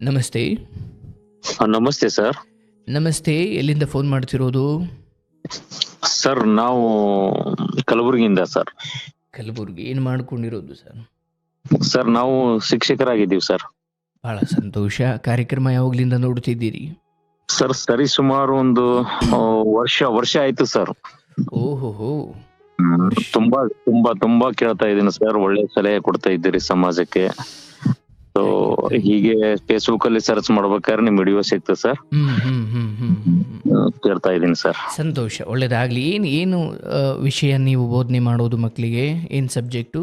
ನಮಸ್ತೆ. ನಮಸ್ತೆ ಸರ್. ನಮಸ್ತೆ. ಎಲ್ಲಿಂದ ಫೋನ್ ಮಾಡ್ತಿರೋದು? ಸರ್ ನಾವು ಕಲಬುರಗಿಯಿಂದ ಸರ್. ಕಲಬುರ್ಗಿ. ಏನು ಮಾಡ್ಕೊಂಡಿರೋದು ಸರ್? ಸರ್ ನಾವು ಶಿಕ್ಷಕರಾಗಿದ್ದೀವಿ ಸರ್. ಬಹಳ ಸಂತೋಷ. ಕಾರ್ಯಕ್ರಮ ಯಾವಾಗ್ಲಿಂದ ನೋಡ್ತಿದ್ದೀರಿ? ಸರ್ ಸರಿ ಸುಮಾರು ಒಂದು ವರ್ಷ ಆಯ್ತು ಸರ್. ಓಹೋಹೋ! ವರ್ಷ. ತುಂಬಾ ತುಂಬಾ ತುಂಬಾ ಕೇಳ್ತಾ ಇದ್ದೀನಿ ಸರ್. ಒಳ್ಳೆ ಸಲಹೆ ಕೊಡ್ತಾ ಇದ್ದೀರಿ ಸಮಾಜಕ್ಕೆ. So thank you. ಹೀಗೆ ಫೇಸ್ಬುಕ್ ಅಲ್ಲಿ ಸರ್ಚ್ ಮಾಡ್ಬೇಕಾದ್ರೆ ನಿಮ್ ವಿಡಿಯೋ ಸಿಕ್ತು ಸರ್. ಹ್ಮ್ ಹ್ಮ್ ಹ್ಮ್ ಹ್ಮ್ ಹ್ಮ್ ಹ್ಮ್. ಕೇಳ್ತಾ ಇದ್ದೀನಿ ಸರ್. ಸಂತೋಷ. ಒಳ್ಳೇದಾಗ್ಲಿ. ಏನು ವಿಷಯ ನೀವು ಬೋಧನೆ ಮಾಡೋದು ಮಕ್ಕಳಿಗೆ? ಏನು ಸಬ್ಜೆಕ್ಟು?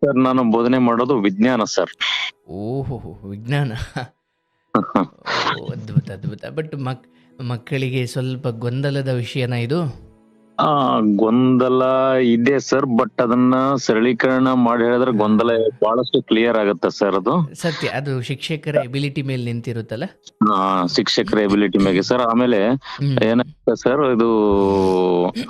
ಸರ್ ನಾನು ಬೋಧನೆ ಮಾಡೋದು ವಿಜ್ಞಾನ ಸರ್. ಓಹೋಹೋ! ವಿಜ್ಞಾನ. ಓ, ಅದ್ಭುತ ಅದ್ಭುತ. ಬಟ್ ಮಕ್ಕಳಿಗೆ ಸ್ವಲ್ಪ ಗೊಂದಲದ ವಿಷಯನ ಇದು? ಆ ಗೊಂದಲ ಇದೆ ಸರ್, ಬಟ್ ಅದನ್ನ ಸರಳೀಕರಣ ಮಾಡಿ ಹೇಳಿದ್ರೆ ಗೊಂದಲ ಬಹಳಷ್ಟು ಕ್ಲಿಯರ್ ಆಗುತ್ತೆ ಸರ್. ಅದು ಸತ್ಯ. ಅದು ಶಿಕ್ಷಕರ ಎಬಿಲಿಟಿ ಮೇಲೆ ನಿಂತಿರುತ್ತಲ್ಲ. ಶಿಕ್ಷಕರ ಎಬಿಲಿಟಿ ಮೇಲೆ ಸರ್. ಆಮೇಲೆ ಹ್ಮ್. ಏನಾಗುತ್ತೆ ಸರ್, ಇದು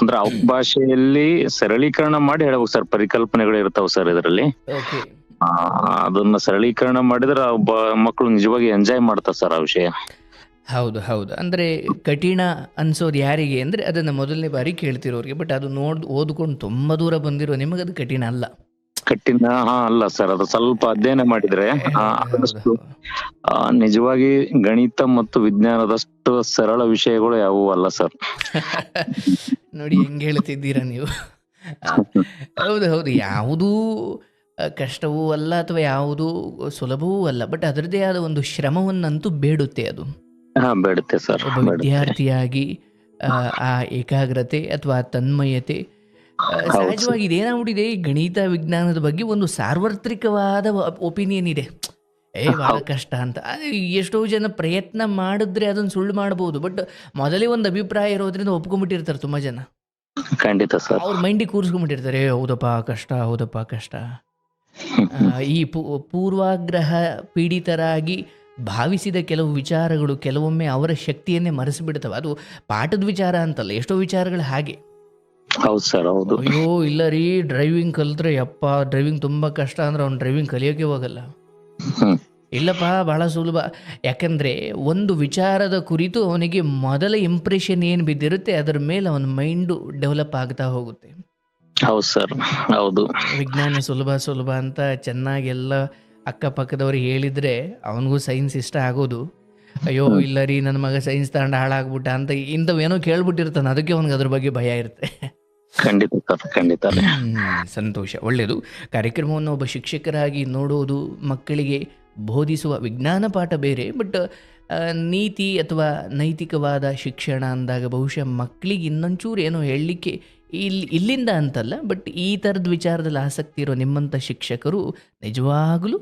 ಅಂದ್ರೆ ಅವ್ರ ಭಾಷೆಯಲ್ಲಿ ಸರಳೀಕರಣ ಮಾಡಿ ಹೇಳ್ಬೇಕು ಸರ್. ಪರಿಕಲ್ಪನೆಗಳು ಇರ್ತಾವ ಸರ್ ಇದರಲ್ಲಿ. ಓಕೆ. ಅದನ್ನ ಸರಳೀಕರಣ ಮಾಡಿದ್ರೆ ಮಕ್ಕಳು ನಿಜವಾಗಿ ಎಂಜಾಯ್ ಮಾಡ್ತಾರೆ ಸರ್ ಆ ವಿಷಯ. ಹೌದು ಹೌದು. ಅಂದರೆ ಕಠಿಣ ಅನ್ಸೋದು ಯಾರಿಗೆ ಅಂದರೆ ಅದನ್ನು ಮೊದಲನೇ ಬಾರಿ ಕೇಳ್ತಿರೋರಿಗೆ. ಬಟ್ ಅದು ಓದ್ಕೊಂಡು ತುಂಬ ದೂರ ಬಂದಿರೋ ನಿಮಗದು ಕಠಿಣ ಅಲ್ಲ. ಕಠಿಣ ಅಲ್ಲ ಸರ್. ಅದು ಸ್ವಲ್ಪ ಅಧ್ಯಯನ ಮಾಡಿದ್ರೆ ಹೌದು ಅದಷ್ಟು ಹೌದು. ನಿಜವಾಗಿ ಗಣಿತ ಮತ್ತು ವಿಜ್ಞಾನದಷ್ಟು ಸರಳ ವಿಷಯಗಳು ಯಾವುವು ಅಲ್ಲ ಸರ್. ನೋಡಿ ಹೆಂಗೆ ಹೇಳ್ತಿದ್ದೀರಾ ನೀವು. ಆ, ಹೌದು ಹೌದು. ಯಾವುದೂ ಕಷ್ಟವೂ ಅಲ್ಲ ಅಥವಾ ಯಾವುದೂ ಸುಲಭವೂ ಅಲ್ಲ. ಬಟ್ ಅದರದ್ದೇ ಆದ ಒಂದು ಶ್ರಮವನ್ನಂತೂ ಬೇಡುತ್ತೆ ಅದು. ಬೇಡುತ್ತೆ ಸರ್, ಒಬ್ಬ ಬೇಡುತ್ತೆ. ವಿದ್ಯಾರ್ಥಿಯಾಗಿ ಆ ಏಕಾಗ್ರತೆ ಅಥವಾ ತನ್ಮಯತೆ ಹೌದು ಸರ್. ಸಹಜವಾಗಿ ಇದೇನಾಗ್ಬಿಟ್ಟಿದೆ, ಈ ಗಣಿತ ವಿಜ್ಞಾನದ ಬಗ್ಗೆ ಒಂದು ಸಾರ್ವತ್ರಿಕವಾದ ಒಪಿನಿಯನ್ ಇದೆ. ಭಾಳ ಹೌದು ಕಷ್ಟ ಅಂತ. ಅದು ಎಷ್ಟೋ ಜನ ಪ್ರಯತ್ನ ಮಾಡಿದ್ರೆ ಅದನ್ನು ಸುಳ್ಳು ಮಾಡ್ಬೋದು. ಬಟ್ ಮೊದಲೇ ಒಂದು ಅಭಿಪ್ರಾಯ ಇರೋದ್ರಿಂದ ಒಪ್ಕೊಂಡ್ಬಿಟ್ಟಿರ್ತಾರೆ ತುಂಬ ಜನ. ಖಂಡಿತ ಸರ್. ಅವ್ರ ಮೈಂಡಿಗೆ ಕೂರಿಸ್ಕೊಂಡ್ಬಿಟ್ಟಿರ್ತಾರೆ, ಹೌದಪ್ಪ ಕಷ್ಟ, ಹೌದಪ್ಪ ಕಷ್ಟ. ಈ ಪೂರ್ವಾಗ್ರಹ ಪೀಡಿತರಾಗಿ ಭಾವಿಸಿದ ಕೆಲವು ವಿಚಾರಗಳು ಕೆಲವೊಮ್ಮೆ ಅವರ ಶಕ್ತಿಯನ್ನೇ ಮರೆಸಿಬಿಡ್ತವೆ. ಅದು ಪಾಠದ ವಿಚಾರ ಅಂತಲ್ಲ, ಎಷ್ಟೋ ವಿಚಾರಗಳು ಹಾಗೆ. ಹೌದು ಸರ್, ಹೌದು. ಅಯ್ಯೋ ಇಲ್ಲ ರೀ, ಡ್ರೈವಿಂಗ್ ಕಲಿತ್ರೆ ಯಪ್ಪ ಡ್ರೈವಿಂಗ್ ತುಂಬ ಕಷ್ಟ ಅಂದ್ರೆ ಅವ್ನು ಡ್ರೈವಿಂಗ್ ಕಲಿಯೋಕೆ ಹೋಗಲ್ಲ. ಹ್ಮ್. ಇಲ್ಲಪ್ಪ ಭಾಳ ಸುಲಭ. ಯಾಕಂದರೆ ಒಂದು ವಿಚಾರದ ಕುರಿತು ಅವನಿಗೆ ಮೊದಲ ಇಂಪ್ರೆಷನ್ ಏನು ಬಿದ್ದಿರುತ್ತೆ ಅದರ ಮೇಲೆ ಅವನ ಮೈಂಡು ಡೆವಲಪ್ ಆಗ್ತಾ ಹೋಗುತ್ತೆ. ಹೌದು ಸರ್, ಹೌದು. ವಿಜ್ಞಾನ ಸುಲಭ ಸುಲಭ ಅಂತ ಚೆನ್ನಾಗೆಲ್ಲ ಅಕ್ಕಪಕ್ಕದವ್ರಿಗೆ ಹೇಳಿದರೆ ಅವನಿಗೂ ಸೈನ್ಸ್ ಇಷ್ಟ ಆಗೋದು. ಅಯ್ಯೋ ಇಲ್ಲ ರೀ ನನ್ನ ಮಗ ಸೈನ್ಸ್ ತಗೊಂಡು ಹಾಳಾಗ್ಬಿಟ್ಟ ಅಂತ ಇಂಥವೇನೋ ಕೇಳ್ಬಿಟ್ಟಿರ್ತಾನೆ. ಅದಕ್ಕೆ ಅವನಿಗೆ ಅದ್ರ ಬಗ್ಗೆ ಭಯ ಇರುತ್ತೆ. ಖಂಡಿತ ಸರ್, ಖಂಡಿತ. ಸಂತೋಷ. ಒಳ್ಳೆಯದು. ಕಾರ್ಯಕ್ರಮವನ್ನು ಒಬ್ಬ ಶಿಕ್ಷಕರಾಗಿ ನೋಡೋದು, ಮಕ್ಕಳಿಗೆ ಬೋಧಿಸುವ ವಿಜ್ಞಾನ ಪಾಠ ಬೇರೆ. ಬಟ್ ನೀತಿ ಅಥವಾ ನೈತಿಕವಾದ ಶಿಕ್ಷಣ ಅಂದಾಗ ಬಹುಶಃ ಮಕ್ಕಳಿಗೆ ಇನ್ನೊಂಚೂರು ಏನೋ ಹೇಳಲಿಕ್ಕೆ ಇಲ್ಲಿಂದ ಅಂತಲ್ಲ, ಬಟ್ ಈ ಥರದ ವಿಚಾರದಲ್ಲಿ ಆಸಕ್ತಿ ಇರೋ ನಿಮ್ಮಂಥ ಶಿಕ್ಷಕರು ನಿಜವಾಗಲೂ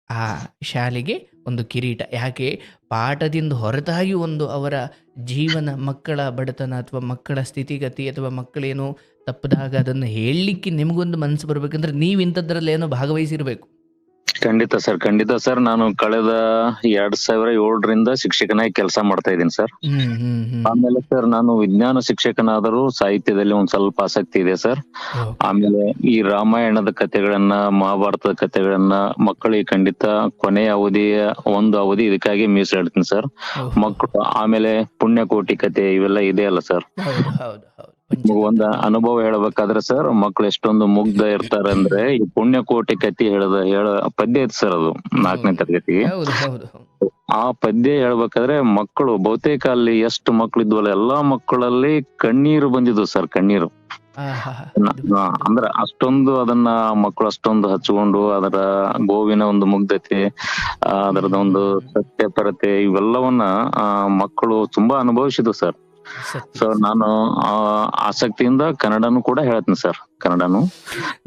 ಆ ಶಾಲೆಗೆ ಒಂದು ಕಿರೀಟ. ಯಾಕೆ ಪಾಠದಿಂದ ಹೊರತಾಗಿ ಒಂದು ಅವರ ಜೀವನ, ಮಕ್ಕಳ ಬಡತನ ಅಥವಾ ಮಕ್ಕಳ ಸ್ಥಿತಿಗತಿ ಅಥವಾ ಮಕ್ಕಳೇನೋ ತಪ್ಪದಾಗ ಅದನ್ನು ಹೇಳಲಿಕ್ಕೆ ನಿಮಗೊಂದು ಮನಸ್ಸು ಬರಬೇಕಂದ್ರೆ ನೀವು ಇಂಥದ್ರಲ್ಲಿ ಏನೋ ಭಾಗವಹಿಸಿರ್ಬೇಕು. ಖಂಡಿತ ಸರ್, ಖಂಡಿತ ಸರ್. ನಾನು ಕಳೆದ 2007ರಿಂದ ಶಿಕ್ಷಕನಾಗಿ ಕೆಲಸ ಮಾಡ್ತಾ ಇದ್ದೀನಿ ಸರ್. ಆಮೇಲೆ ಸರ್ ನಾನು ವಿಜ್ಞಾನ ಶಿಕ್ಷಕನಾದರೂ ಸಾಹಿತ್ಯದಲ್ಲಿ ಒಂದ್ ಸ್ವಲ್ಪ ಆಸಕ್ತಿ ಇದೆ ಸರ್. ಆಮೇಲೆ ಈ ರಾಮಾಯಣದ ಕಥೆಗಳನ್ನ, ಮಹಾಭಾರತದ ಕಥೆಗಳನ್ನ ಮಕ್ಕಳಿಗೆ ಖಂಡಿತ ಕೊನೆಯ ಒಂದು ಅವಧಿ ಇದಕ್ಕಾಗಿ ಮೀಸಲಿಡ್ತೀನಿ ಸರ್. ಮಕ್ಕಳು ಆಮೇಲೆ ಪುಣ್ಯಕೋಟಿ ಕಥೆ ಇವೆಲ್ಲ ಇದೆಯಲ್ಲ ಸರ್. ಒಂದ್ ಅನುಭವ ಹೇಳ್ಬೇಕಾದ್ರೆ ಸರ್, ಮಕ್ಳು ಎಷ್ಟೊಂದು ಮುಗ್ಧ ಇರ್ತಾರೆ ಅಂದ್ರೆ ಈ ಪುಣ್ಯಕೋಟಿ ಕಥೆ ಹೇಳ ಪದ್ಯ ಐತೆ ಸರ್. ಅದು 4ನೇ ತರಗತಿಗೆ ಆ ಪದ್ಯ ಹೇಳ್ಬೇಕಾದ್ರೆ ಮಕ್ಕಳು ಬಹುತೇಕ ಅಲ್ಲಿ ಎಷ್ಟು ಮಕ್ಳು ಇದ್ವಲ್ಲ ಎಲ್ಲಾ ಮಕ್ಕಳಲ್ಲಿ ಕಣ್ಣೀರು ಬಂದಿದ್ವು ಸರ್, ಕಣ್ಣೀರು. ಅಂದ್ರೆ ಅಷ್ಟೊಂದು ಅದನ್ನ ಮಕ್ಕಳು ಅಷ್ಟೊಂದು ಹಚ್ಕೊಂಡು ಅದರ ಗೋವಿನ ಒಂದು ಮುಗ್ಧತೆ, ಅದರದ ಒಂದು ಸತ್ಯಪರತೆ ಇವೆಲ್ಲವನ್ನ ಮಕ್ಕಳು ತುಂಬಾ ಅನುಭವಿಸಿದ್ವು ಸರ್. ಸೊ ನಾನು ಆಸಕ್ತಿಯಿಂದ ಕನ್ನಡನು ಕೂಡ ಹೇಳ್ತೀನಿ ಸರ್. ಕನ್ನಡನು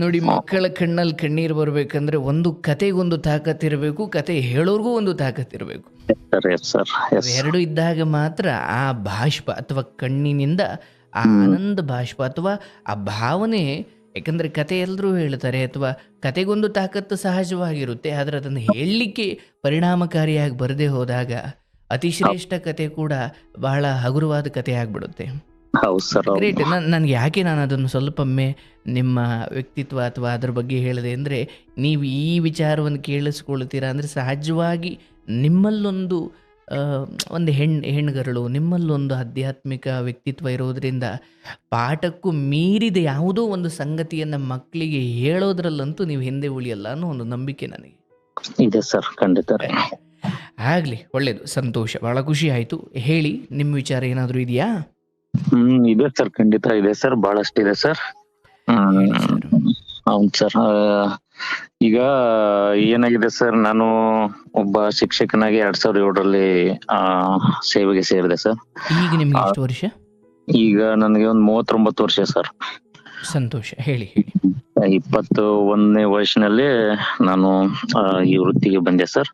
ನೋಡಿ, ಮಕ್ಕಳ ಕಣ್ಣಲ್ಲಿ ಕಣ್ಣೀರು ಬರ್ಬೇಕಂದ್ರೆ ಒಂದು ಕತೆಗೊಂದು ತಾಕತ್ ಇರಬೇಕು, ಕತೆ ಹೇಳೋರ್ಗೂ ಒಂದು ತಾಕತ್ ಇರಬೇಕು. ಎರಡು ಇದ್ದಾಗ ಮಾತ್ರ ಆ ಬಾಷ್ಪ ಅಥವಾ ಕಣ್ಣಿನಿಂದ ಆ ಆನಂದ ಬಾಷ್ಪ ಅಥವಾ ಆ ಭಾವನೆ. ಯಾಕಂದ್ರೆ ಕತೆ ಎಲ್ಲರೂ ಹೇಳ್ತಾರೆ ಅಥವಾ ಕತೆಗೊಂದು ತಾಕತ್ತು ಸಹಜವಾಗಿರುತ್ತೆ. ಆದರೆ ಅದನ್ನು ಹೇಳಲಿಕ್ಕೆ ಪರಿಣಾಮಕಾರಿಯಾಗಿ ಬರದೇ ಹೋದಾಗ ಅತಿಶ್ರೇಷ್ಠ ಕತೆ ಕೂಡ ಬಹಳ ಹಗುರವಾದ ಕತೆ ಆಗ್ಬಿಡುತ್ತೆ. ಗ್ರೇಟ್. ನನಗೆ ಯಾಕೆ ನಾನು ಅದನ್ನು ಸ್ವಲ್ಪೊಮ್ಮೆ ನಿಮ್ಮ ವ್ಯಕ್ತಿತ್ವ ಅಥವಾ ಅದ್ರ ಬಗ್ಗೆ ಹೇಳಿದೆ ಅಂದರೆ, ನೀವು ಈ ವಿಚಾರವನ್ನು ಕೇಳಿಸ್ಕೊಳ್ತೀರಾ ಅಂದರೆ ಸಹಜವಾಗಿ ನಿಮ್ಮಲ್ಲೊಂದು ಆ, ಒಂದು ಹೆಣ್ಗರಳು, ನಿಮ್ಮಲ್ಲೊಂದು ಆಧ್ಯಾತ್ಮಿಕ ವ್ಯಕ್ತಿತ್ವ ಇರೋದರಿಂದ ಪಾಠಕ್ಕೂ ಮೀರಿದ ಯಾವುದೋ ಒಂದು ಸಂಗತಿಯನ್ನು ಮಕ್ಕಳಿಗೆ ಹೇಳೋದ್ರಲ್ಲಂತೂ ನೀವು ಹಿಂದೆ ಉಳಿಯಲ್ಲ ಅನ್ನೋ ಒಂದು ನಂಬಿಕೆ ನನಗೆ ಇದೆ ಸರ್, ಖಂಡಿತ ರೀ. ಆಗಲಿ. ಒಳ್ಳೆಯದು, ಸಂತೋಷ, ಭಾಳ ಖುಷಿ ಆಯಿತು. ಹೇಳಿ, ನಿಮ್ಮ ವಿಚಾರ ಏನಾದರೂ ಇದೆಯಾ? ಇದೆ ಸರ್, ಖಂಡಿತ ಇದೆ ಸರ್, ಬಹಳಷ್ಟಿದೆ ಸರ್. ಹೇಳಿ ಸರ್. ಹೌದು ಸರ್. ಈಗ ಏನಾಗಿದೆ ಸರ್, ನಾನು ಒಬ್ಬ ಶಿಕ್ಷಕನಾಗಿ 2007ರಲ್ಲಿ ಸೇವೆಗೆ ಸೇರಿದೆ ಸರ್. ಈಗ ನಿಮ್ಗೆ ಎಷ್ಟು ವರ್ಷ? ಈಗ ನನಗೆ ಒಂದು 39 ವರ್ಷ ಸರ್. ಸಂತೋಷ, ಹೇಳಿ ಹೇಳಿ. 21ನೇ ವಯಸ್ಸಿನಲ್ಲಿ ನಾನು ಈ ವೃತ್ತಿಗೆ ಬಂದೆ ಸರ್.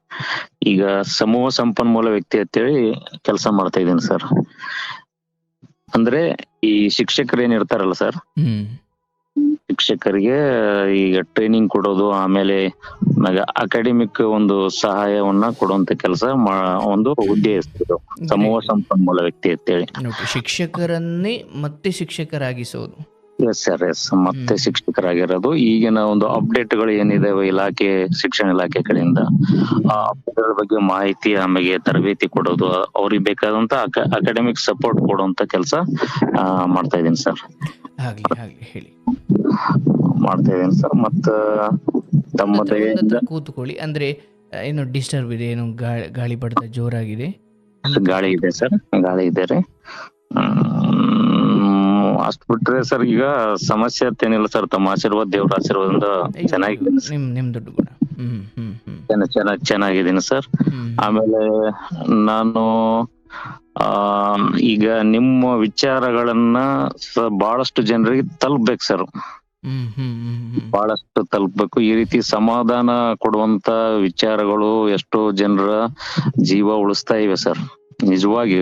ಈಗ ಸಮೂಹ ಸಂಪನ್ಮೂಲ ವ್ಯಕ್ತಿ ಅಂತೇಳಿ ಕೆಲಸ ಮಾಡ್ತಾ ಇದ್ದೀನಿ ಸರ್. ಅಂದ್ರೆ ಈ ಶಿಕ್ಷಕರು ಏನಿರ್ತಾರಲ್ಲ ಸರ್, ಹ್ಮ್ ಶಿಕ್ಷಕರಿಗೆ ಈಗ ಟ್ರೈನಿಂಗ್ ಕೊಡೋದು, ಆಮೇಲೆ ಅಕಾಡೆಮಿಕ್ ಒಂದು ಸಹಾಯವನ್ನ ಕೊಡುವಂತ ಕೆಲಸ ಒಂದು ಹುದ್ದೆ ಹೆಸರು ಸಮೂಹ ಸಂಪನ್ಮೂಲ ವ್ಯಕ್ತಿ ಅಂತೇಳಿ. ನೋಡಿ, ಶಿಕ್ಷಕರನ್ನೇ ಮತ್ತೆ ಶಿಕ್ಷಕರಾಗಿಸೋದು. Yes sir, S. ಮತ್ತೆ ಶಿಕ್ಷಕರಾಗಿರೋದು. ಈಗಿನ ಒಂದು ಅಪ್ಡೇಟ್ಗಳು ಏನಿದಾವೆ ಇಲಾಖೆ, ಶಿಕ್ಷಣ ಇಲಾಖೆ ಕಡೆಯಿಂದ ಆ ಅಪ್ಡೇಟ್ಗಳ ಬಗ್ಗೆ ಮಾಹಿತಿ, ಆಮೇಲೆ ತರಬೇತಿ ಕೊಡೋದು, ಅವ್ರಿಗೆ ಬೇಕಾದಂತ ಅಕಾಡೆಮಿಕ್ ಸಪೋರ್ಟ್ ಕೊಡುವಂತ ಕೆಲಸ ಮಾಡ್ತಾ ಇದ್ದೀನಿ ಸರ್. ಆಗ್ಲಿ ಆಗ್ಲಿ, ಹೇಳಿ. ಮಾಡ್ತಾ ಇದ್ದೀನಿ ಸರ್. ಮತ್ತ ತಮ್ಮದೇ ಕೂತ್ಕೊಳ್ಳಿ. ಅಂದ್ರೆ ಏನು ಡಿಸ್ಟರ್ಬ್ ಇದೆ? ಏನು ಗಾಳಿ ಬಡ್ದ ಜೋರಾಗಿದೆ? ಗಾಳಿ ಇದೆ ಸರ್, ಗಾಳಿ ಇದೆ ರೀ. ಅಷ್ಟ್ ಬಿಟ್ರೆ ಸರ್ ಈಗ ಸಮಸ್ಯೆ ಅಂತೇನಿಲ್ಲ ಸರ್. ತಮ್ಮ ಆಶೀರ್ವಾದ, ದೇವ್ರ ಆಶೀರ್ವಾದದಿಂದ ಚೆನ್ನಾಗಿದ್ದೀನಿ. ನಿಮ್ ದೊಡ್ಡ ಗುಣ. ಚೆನ್ನಾಗಿದ್ದೀನಿ ಸರ್. ಆಮೇಲೆ ನಾನು ಈಗ ನಿಮ್ಮ ವಿಚಾರಗಳನ್ನ ಬಹಳಷ್ಟು ಜನರಿಗೆ ತಲುಪ್ಬೇಕು ಸರ್. ಬಹಳಷ್ಟು ತಲುಪ್ಬೇಕು. ಈ ರೀತಿ ಸಮಾಧಾನ ಕೊಡುವಂತ ವಿಚಾರಗಳು ಎಷ್ಟೋ ಜನರ ಜೀವ ಉಳಿಸ್ತಾ ಇವೆ ಸರ್. ನಿಜವಾಗಿ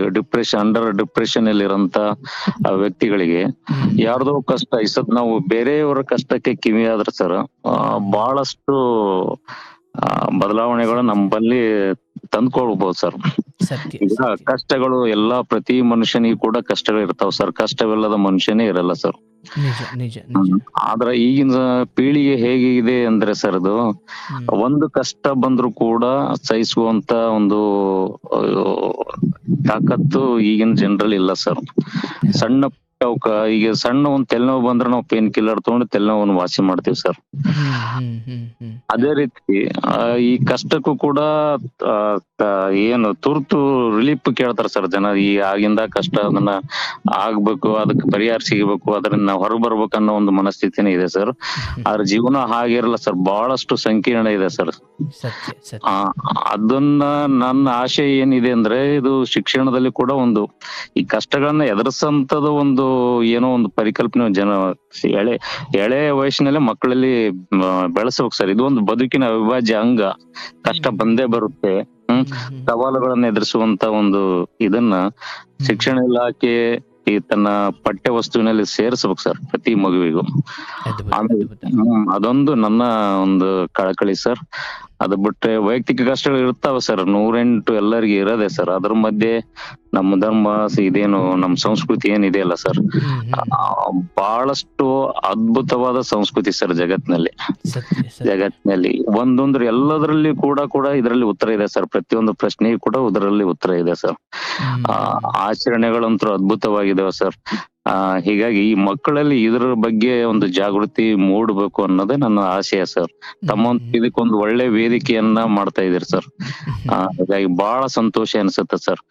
ಅಂಡರ್ ಡಿಪ್ರೆಷನ್ ಅಲ್ಲಿ ಇರೋಂತ ವ್ಯಕ್ತಿಗಳಿಗೆ ಯಾರ್ದೋ ಕಷ್ಟ ಇಸದ್ ನಾವು ಬೇರೆಯವರ ಕಷ್ಟಕ್ಕೆ ಕಿವಿ ಆದ್ರೆ ಸರ್, ಬಹಳಷ್ಟು ಬದಲಾವಣೆಗಳು ನಮ್ಮಲ್ಲಿ ತಂದ್ಕೊಳ್ಬಹುದು ಸರ್. ಈಗ ಕಷ್ಟಗಳು ಪ್ರತಿ ಮನುಷ್ಯನಿಗೂ ಕೂಡ ಕಷ್ಟಗಳು ಇರ್ತಾವ ಸರ್. ಕಷ್ಟವಿಲ್ಲದ ಮನುಷ್ಯನೇ ಇರಲ್ಲ ಸರ್. ಆದ್ರ ಈಗಿನ ಪೀಳಿಗೆ ಹೇಗಿದೆ ಅಂದ್ರೆ ಸರ್, ಅದು ಒಂದು ಕಷ್ಟ ಬಂದ್ರು ಕೂಡ ಸಹಿಸುವಂತ ಒಂದು ತಾಕತ್ತು ಈಗಿನ ಜನರಲ್ಲಿ ಇಲ್ಲ ಸರ್. ಸಣ್ಣ ಈಗ ಸಣ್ಣ ಒಂದ್ ತಲೆನೋವು ಬಂದ್ರೆ ನಾವು ಪೇನ್ ಕಿಲ್ಲರ್ ತಗೊಂಡು ತಲೆನೋವನ್ನು ವಾಸಿ ಮಾಡ್ತೀವಿ ಸರ್. ಅದೇ ರೀತಿ ಈ ಕಷ್ಟಕ್ಕೂ ಕೂಡ ಏನು ತುರ್ತು ರಿಲೀಫ್ ಕೇಳ್ತಾರ ಸರ್ ಜನ. ಈ ಆಗಿಂದ ಕಷ್ಟ ಅದನ್ನ ಆಗ್ಬೇಕು, ಅದಕ್ಕೆ ಪರಿಹಾರ ಸಿಗಬೇಕು, ಅದರಿಂದ ನಾವು ಹೊರಗೆ ಬರ್ಬೇಕು ಅನ್ನೋ ಒಂದು ಮನಸ್ಥಿತಿನೇ ಇದೆ ಸರ್. ಆದ್ರೆ ಜೀವನ ಹಾಗಿರಲ್ಲ ಸರ್, ಬಹಳಷ್ಟು ಸಂಕೀರ್ಣ ಇದೆ ಸರ್. ಅದನ್ನ ನನ್ನ ಆಶೆ ಏನಿದೆ ಅಂದ್ರೆ, ಇದು ಶಿಕ್ಷಣದಲ್ಲಿ ಕೂಡ ಒಂದು ಈ ಕಷ್ಟಗಳನ್ನ ಎದುರಿಸಂತದ ಒಂದು ಏನೋ ಒಂದು ಪರಿಕಲ್ಪನೆ ಜನ ಎಳೆ ವಯಸ್ಸಿನಲ್ಲೇ ಮಕ್ಕಳಲ್ಲಿ ಬೆಳೆಸ್ಬೇಕು ಸರ್. ಇದು ಒಂದು ಬದುಕಿನ ಅವಿಭಾಜ್ಯ ಅಂಗ. ಕಷ್ಟ ಬಂದೇ ಬರುತ್ತೆ. ಸವಾಲುಗಳನ್ನ ಎದುರಿಸುವಂತ ಒಂದು ಇದನ್ನ ಶಿಕ್ಷಣ ಇಲಾಖೆ ಈ ತನ್ನ ಪಠ್ಯ ವಸ್ತುವಿನಲ್ಲಿ ಸೇರಿಸ್ಬೇಕು ಸರ್ ಪ್ರತಿ ಮಗುವಿಗೂ. ಅದೊಂದು ನನ್ನ ಒಂದು ಕಳಕಳಿ ಸರ್. ಅದು ಬಿಟ್ರೆ ವೈಯಕ್ತಿಕ ಕಷ್ಟಗಳು ಇರ್ತಾವ ಸರ್, 108 ಎಲ್ಲರಿಗೂ ಇರೋದೆ ಸರ್. ಅದ್ರ ಮಧ್ಯೆ ನಮ್ಮ ಧರ್ಮ ಇದೇನು ನಮ್ಮ ಸಂಸ್ಕೃತಿ ಏನಿದೆ ಅಲ್ಲ ಸರ್, ಬಹಳಷ್ಟು ಅದ್ಭುತವಾದ ಸಂಸ್ಕೃತಿ ಸರ್ ಜಗತ್ತಿನಲ್ಲಿ ಒಂದೊಂದ್ರ ಎಲ್ಲದರಲ್ಲಿ ಕೂಡ ಇದರಲ್ಲಿ ಉತ್ತರ ಇದೆ ಸರ್. ಪ್ರತಿಯೊಂದು ಪ್ರಶ್ನೆಗೂ ಕೂಡ ಇದರಲ್ಲಿ ಉತ್ತರ ಇದೆ ಸರ್. ಆಚರಣೆಗಳಂತೂ ಅದ್ಭುತವಾಗಿದಾವೆ ಸರ್. ಹೀಗಾಗಿ ಈ ಮಕ್ಕಳಲ್ಲಿ ಇದ್ರ ಬಗ್ಗೆ ಒಂದು ಜಾಗೃತಿ ಮೂಡಬೇಕು ಅನ್ನೋದೇ ನನ್ನ ಆಶಯ ಸರ್. ಇದಕ್ಕೊಂದು ಒಳ್ಳೆ ವೇದಿಕೆಯನ್ನ ಮಾಡ್ತಾ ಇದೀರಿ ಸರ್. ಹೀಗಾಗಿ ಬಹಳ ಸಂತೋಷ ಅನ್ಸುತ್ತೆ ಸರ್.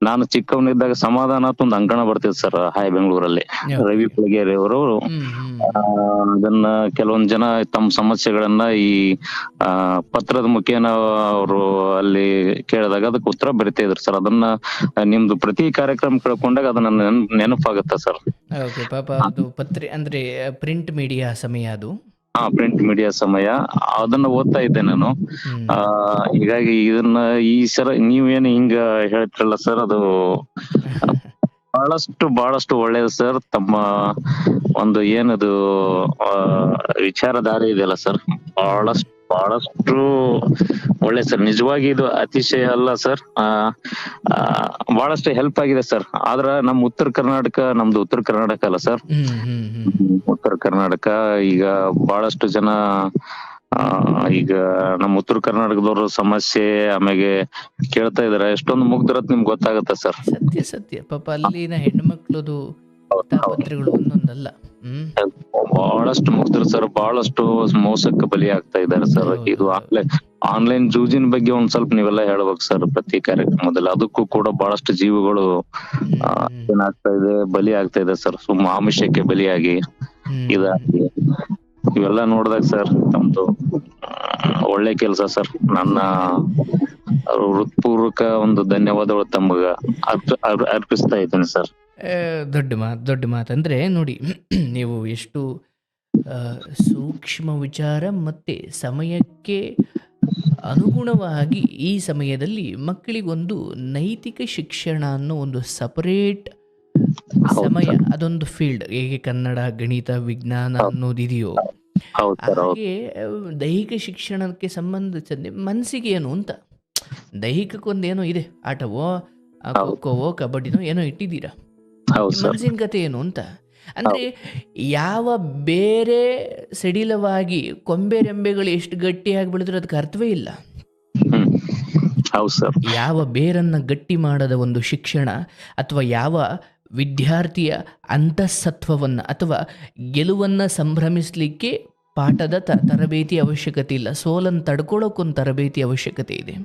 ನಾನು ಚಿಕ್ಕವನಿದ್ದಾಗ ಸಮಾಧಾನ ಅಂತ ಒಂದು ಅಂಕಣ ಬರ್ತಿತ್ತು ಸರ್ ಹಾಯ್ ಬೆಂಗಳೂರಲ್ಲಿ. ರವಿ ಪುಳಗೇರಿ ಅವರು ಅದನ್ನ ಕೆಲವೊಂದ್ ಜನ ತಮ್ಮ ಸಮಸ್ಯೆಗಳನ್ನ ಈ ಪತ್ರದ ಮುಖೇನ ಅವರು ಅಲ್ಲಿ ಕೇಳಿದಾಗ ಅದಕ್ಕೆ ಉತ್ತರ ಬರಿತಾ ಇದ್ರು ಸರ್. ಅದನ್ನ ನಿಮ್ದು ಪ್ರತಿ ಕಾರ್ಯಕ್ರಮ ಕೇಳ್ಕೊಂಡಾಗ ಅದನ್ನ ನೆನಪಾಗತ್ತ ಸರ್. ಪಾಪ ಅದು ಅಂದ್ರೆ ಪ್ರಿಂಟ್ ಮೀಡಿಯಾ ಸಮಯ ಅದು. ಪ್ರಿಂಟ್ ಮೀಡಿಯಾ ಸಮಯ ಅದನ್ನ ಓದ್ತಾ ಇದ್ದೆ ನಾನು. ಹೀಗಾಗಿ ಇದನ್ನ ಈ ಸರ ನೀವೇನು ಹಿಂಗ ಹೇಳ್ತಿರಲ್ಲ ಸರ್, ಅದು ಬಹಳಷ್ಟು ಒಳ್ಳೇದು ಸರ್. ತಮ್ಮ ಒಂದು ಏನದು ವಿಚಾರಧಾರೆ ಇದೆಯಲ್ಲ ಸರ್, ಬಹಳಷ್ಟು ಒಳ್ಳೆ ಸರ್. ನಿಜವಾಗಿ ಇದು ಅತಿಶಯ ಅಲ್ಲ ಸರ್. ಬಹಳಷ್ಟು ಹೆಲ್ಪ್ ಆಗಿದೆ ಸರ್. ಆದ್ರ ನಮ್ ನಮ್ದು ಉತ್ತರ ಕರ್ನಾಟಕ ಅಲ್ಲ ಸರ್. ಉತ್ತರ ಕರ್ನಾಟಕ ಈಗ ಬಹಳಷ್ಟು ಜನ ಈಗ ನಮ್ಮ ಉತ್ತರ ಕರ್ನಾಟಕದವ್ರ ಸಮಸ್ಯೆ ಆಮೇಲೆ ಕೇಳ್ತಾ ಇದಾರೆ, ಎಷ್ಟೊಂದು ಮುಗ್ದಿರತ್ ನಿಮ್ಗೆ ಗೊತ್ತಾಗತ್ತ ಸರ್. ಸತ್ಯ ಸತ್ಯ, ಪಾಪ ಅಲ್ಲಿನ ಹೆಣ್ಮಕ್ಳದು ತಾಪತ್ರೆಗಳು ಒಂದೊಂದಲ್ಲ. ಬಹಳಷ್ಟು ಮುಗ್ಧರು ಸರ್, ಬಹಳಷ್ಟು ಮೋಸಕ್ಕೆ ಬಲಿ ಆಗ್ತಾ ಇದ್ದಾರೆ ಸರ್. ಹೌದು, ಇದು ಹೌದು. ಆನ್ಲೈನ್ ಜೂಜಿನ ಬಗ್ಗೆ ಒಂದ್ ಸ್ವಲ್ಪ ನೀವೆಲ್ಲ ಹೇಳ್ಬೇಕು ಸರ್ ಪ್ರತಿ ಕಾರ್ಯಕ್ರಮದಲ್ಲಿ. ಅದಕ್ಕೂ ಕೂಡ ಬಹಳಷ್ಟು ಜೀವಗಳು ಏನಾಗ್ತಾ ಇದೆ, ಬಲಿ ಆಗ್ತಾ ಇದೆ ಸರ್, ಆಮಿಷಕ್ಕೆ ಬಲಿಯಾಗಿ ಇದಾಗಿ. ಇವೆಲ್ಲ ನೋಡಿದಾಗ ಸರ್ ತಮ್ದು ಒಳ್ಳೆ ಕೆಲಸ ಸರ್. ನನ್ನ ಹೃತ್ಪೂರ್ವಕ ಒಂದು ಧನ್ಯವಾದಗಳು ತಮಗ ಅರ್ಪಿಸ್ತಾ ಇದ್ದೀನಿ ಸರ್. ದೊಡ್ಡ ಮಾತು ಅಂದರೆ ನೋಡಿ, ನೀವು ಎಷ್ಟು ಸೂಕ್ಷ್ಮ ವಿಚಾರ ಮತ್ತು ಸಮಯಕ್ಕೆ ಅನುಗುಣವಾಗಿ ಈ ಸಮಯದಲ್ಲಿ ಮಕ್ಕಳಿಗೊಂದು ನೈತಿಕ ಶಿಕ್ಷಣ ಅನ್ನೋ ಒಂದು ಸಪರೇಟ್ ಸಮಯ, ಅದೊಂದು ಫೀಲ್ಡ್, ಹೇಗೆ ಕನ್ನಡ, ಗಣಿತ, ವಿಜ್ಞಾನ ಅನ್ನೋದಿದೆಯೋ ಹಾಗೆ ದೈಹಿಕ ಶಿಕ್ಷಣಕ್ಕೆ ಸಂಬಂಧಿಸಿದ ಮನಸ್ಸಿಗೆ ಏನು ಅಂತ, ದೈಹಿಕಕ್ಕೊಂದೇನೋ ಇದೆ, ಆಟವೋ ಖೋಖೋವೋ ಕಬಡ್ಡಿನೋ ಏನೋ ಇಟ್ಟಿದ್ದೀರಾ, ಮನಸ್ಸಿನ ಕತೆ ಏನು ಅಂತ. ಅಂದರೆ ಯಾವ ಬೇರೆ ಸಡಿಲವಾಗಿ ಕೊಂಬೆ ರೆಂಬೆಗಳು ಎಷ್ಟು ಗಟ್ಟಿಯಾಗಿ ಬೆಳೆದ್ರೆ ಅದಕ್ಕೆ ಅರ್ಥವೇ ಇಲ್ಲ. ಯಾವ ಬೇರನ್ನು ಗಟ್ಟಿ ಮಾಡದ ಒಂದು ಶಿಕ್ಷಣ ಅಥವಾ ಯಾವ ವಿದ್ಯಾರ್ಥಿಯ ಅಂತಃಸತ್ವವನ್ನು ಅಥವಾ ಗೆಲುವನ್ನು ಸಂಭ್ರಮಿಸಲಿಕ್ಕೆ ಪಾಠದ ತರಬೇತಿ ಅವಶ್ಯಕತೆ ಇಲ್ಲ, ಸೋಲನ್ನು ತಡ್ಕೊಳ್ಳೋಕ್ಕೊಂದು ತರಬೇತಿ ಅವಶ್ಯಕತೆ ಇದೆ.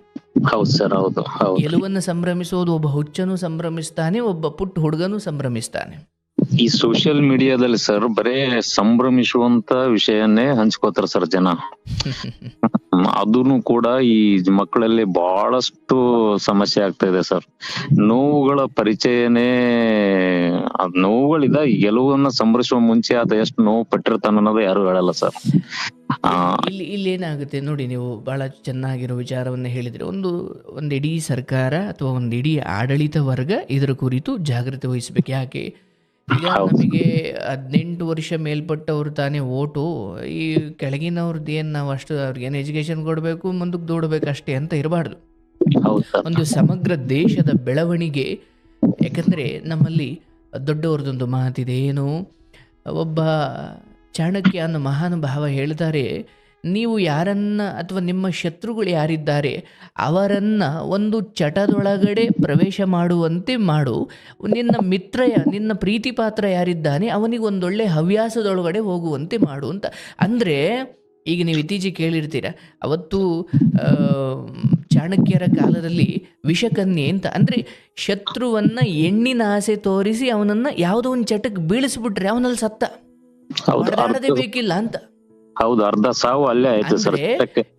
ಗೆಲುವನ್ನು ಸಂಭ್ರಮಿಸೋದು ಒಬ್ಬ ಹುಚ್ಚನೂ ಸಂಭ್ರಮಿಸ್ತಾನೆ, ಒಬ್ಬ ಪುಟ್ಟ ಹುಡುಗನೂ ಸಂಭ್ರಮಿಸ್ತಾನೆ. ಈ ಸೋಷಿಯಲ್ ಮೀಡಿಯಾದಲ್ಲಿ ಸರ್ ಬರೇ ಸಂಭ್ರಮಿಸುವಂತ ವಿಷಯನ್ನೇ ಹಂಚ್ಕೋತಾರ ಸರ್ ಜನ. ಅದನ್ನು ಕೂಡ ಈ ಮಕ್ಕಳಲ್ಲಿ ಬಹಳಷ್ಟು ಸಮಸ್ಯೆ ಆಗ್ತಾ ಇದೆ ಸರ್. ನೋವುಗಳ ಪರಿಚಯನೇ, ನೋವುಗಳಿದ ಗೆಲುವನ್ನ ಸಂಭ್ರಮಿಸುವ ಮುಂಚೆ ಆತ ಎಷ್ಟು ನೋವು ಪಟ್ಟಿರ್ತಾನ ಅನ್ನೋದು ಯಾರು ಹೇಳಲ್ಲ ಸರ್. ಇಲ್ಲಿ ಏನಾಗುತ್ತೆ ನೋಡಿ, ನೀವು ಬಹಳ ಚೆನ್ನಾಗಿರೋ ವಿಚಾರವನ್ನ ಹೇಳಿದ್ರೆ, ಒಂದು ಇಡೀ ಸರ್ಕಾರ ಅಥವಾ ಒಂದು ಇಡೀ ಆಡಳಿತ ವರ್ಗ ಇದರ ಕುರಿತು ಜಾಗೃತಿ ವಹಿಸ್ಬೇಕು. ಯಾಕೆ ಈಗ ನಮಗೆ 18 ವರ್ಷ ಮೇಲ್ಪಟ್ಟವ್ರು ತಾನೇ ಓಟು, ಈ ಕೆಳಗಿನವ್ರದ್ದು ಏನು ನಾವು ಅಷ್ಟು ಅವ್ರಿಗೇನು ಎಜುಕೇಶನ್ ಕೊಡಬೇಕು, ಮುಂದಕ್ಕೆ ದೂಡಬೇಕು ಅಷ್ಟೇ ಅಂತ ಇರಬಾರ್ದು. ಒಂದು ಸಮಗ್ರ ದೇಶದ ಬೆಳವಣಿಗೆ. ಯಾಕಂದರೆ ನಮ್ಮಲ್ಲಿ ದೊಡ್ಡವ್ರದ್ದೊಂದು ಮಾತಿದೆ, ಏನು, ಒಬ್ಬ ಚಾಣಕ್ಯ ಅನ್ನೋ ಮಹಾನುಭಾವ ಹೇಳ್ತಾರೆ, ನೀವು ಯಾರನ್ನ ಅಥವಾ ನಿಮ್ಮ ಶತ್ರುಗಳು ಯಾರಿದ್ದಾರೆ ಅವರನ್ನು ಒಂದು ಚಟದೊಳಗಡೆ ಪ್ರವೇಶ ಮಾಡುವಂತೆ ಮಾಡು, ನಿನ್ನ ಪ್ರೀತಿ ಪಾತ್ರ ಯಾರಿದ್ದಾನೆ ಅವನಿಗೆ ಒಂದೊಳ್ಳೆ ಹವ್ಯಾಸದೊಳಗಡೆ ಹೋಗುವಂತೆ ಮಾಡು ಅಂತ. ಅಂದರೆ ಈಗ ನೀವು ಇತ್ತೀಚೆಗೆ ಕೇಳಿರ್ತೀರ, ಅವತ್ತು ಚಾಣಕ್ಯರ ಕಾಲದಲ್ಲಿ ವಿಷಕನ್ಯೆ ಅಂತ, ಅಂದರೆ ಶತ್ರುವನ್ನು ಎಣ್ಣಿನ ಆಸೆ ತೋರಿಸಿ ಅವನನ್ನು ಯಾವುದೋ ಒಂದು ಚಟಕ್ಕೆ ಬೀಳಿಸ್ಬಿಟ್ರೆ ಅವನಲ್ಲಿ ಸತ್ತ, ಹೊಡೆದಾಡದೇ ಬೇಕಿಲ್ಲ ಅಂತ. ಹೌದು, ಅರ್ಧ ಸಾವು ಅಲ್ಲೇ ಆಯ್ತು ಸರ್.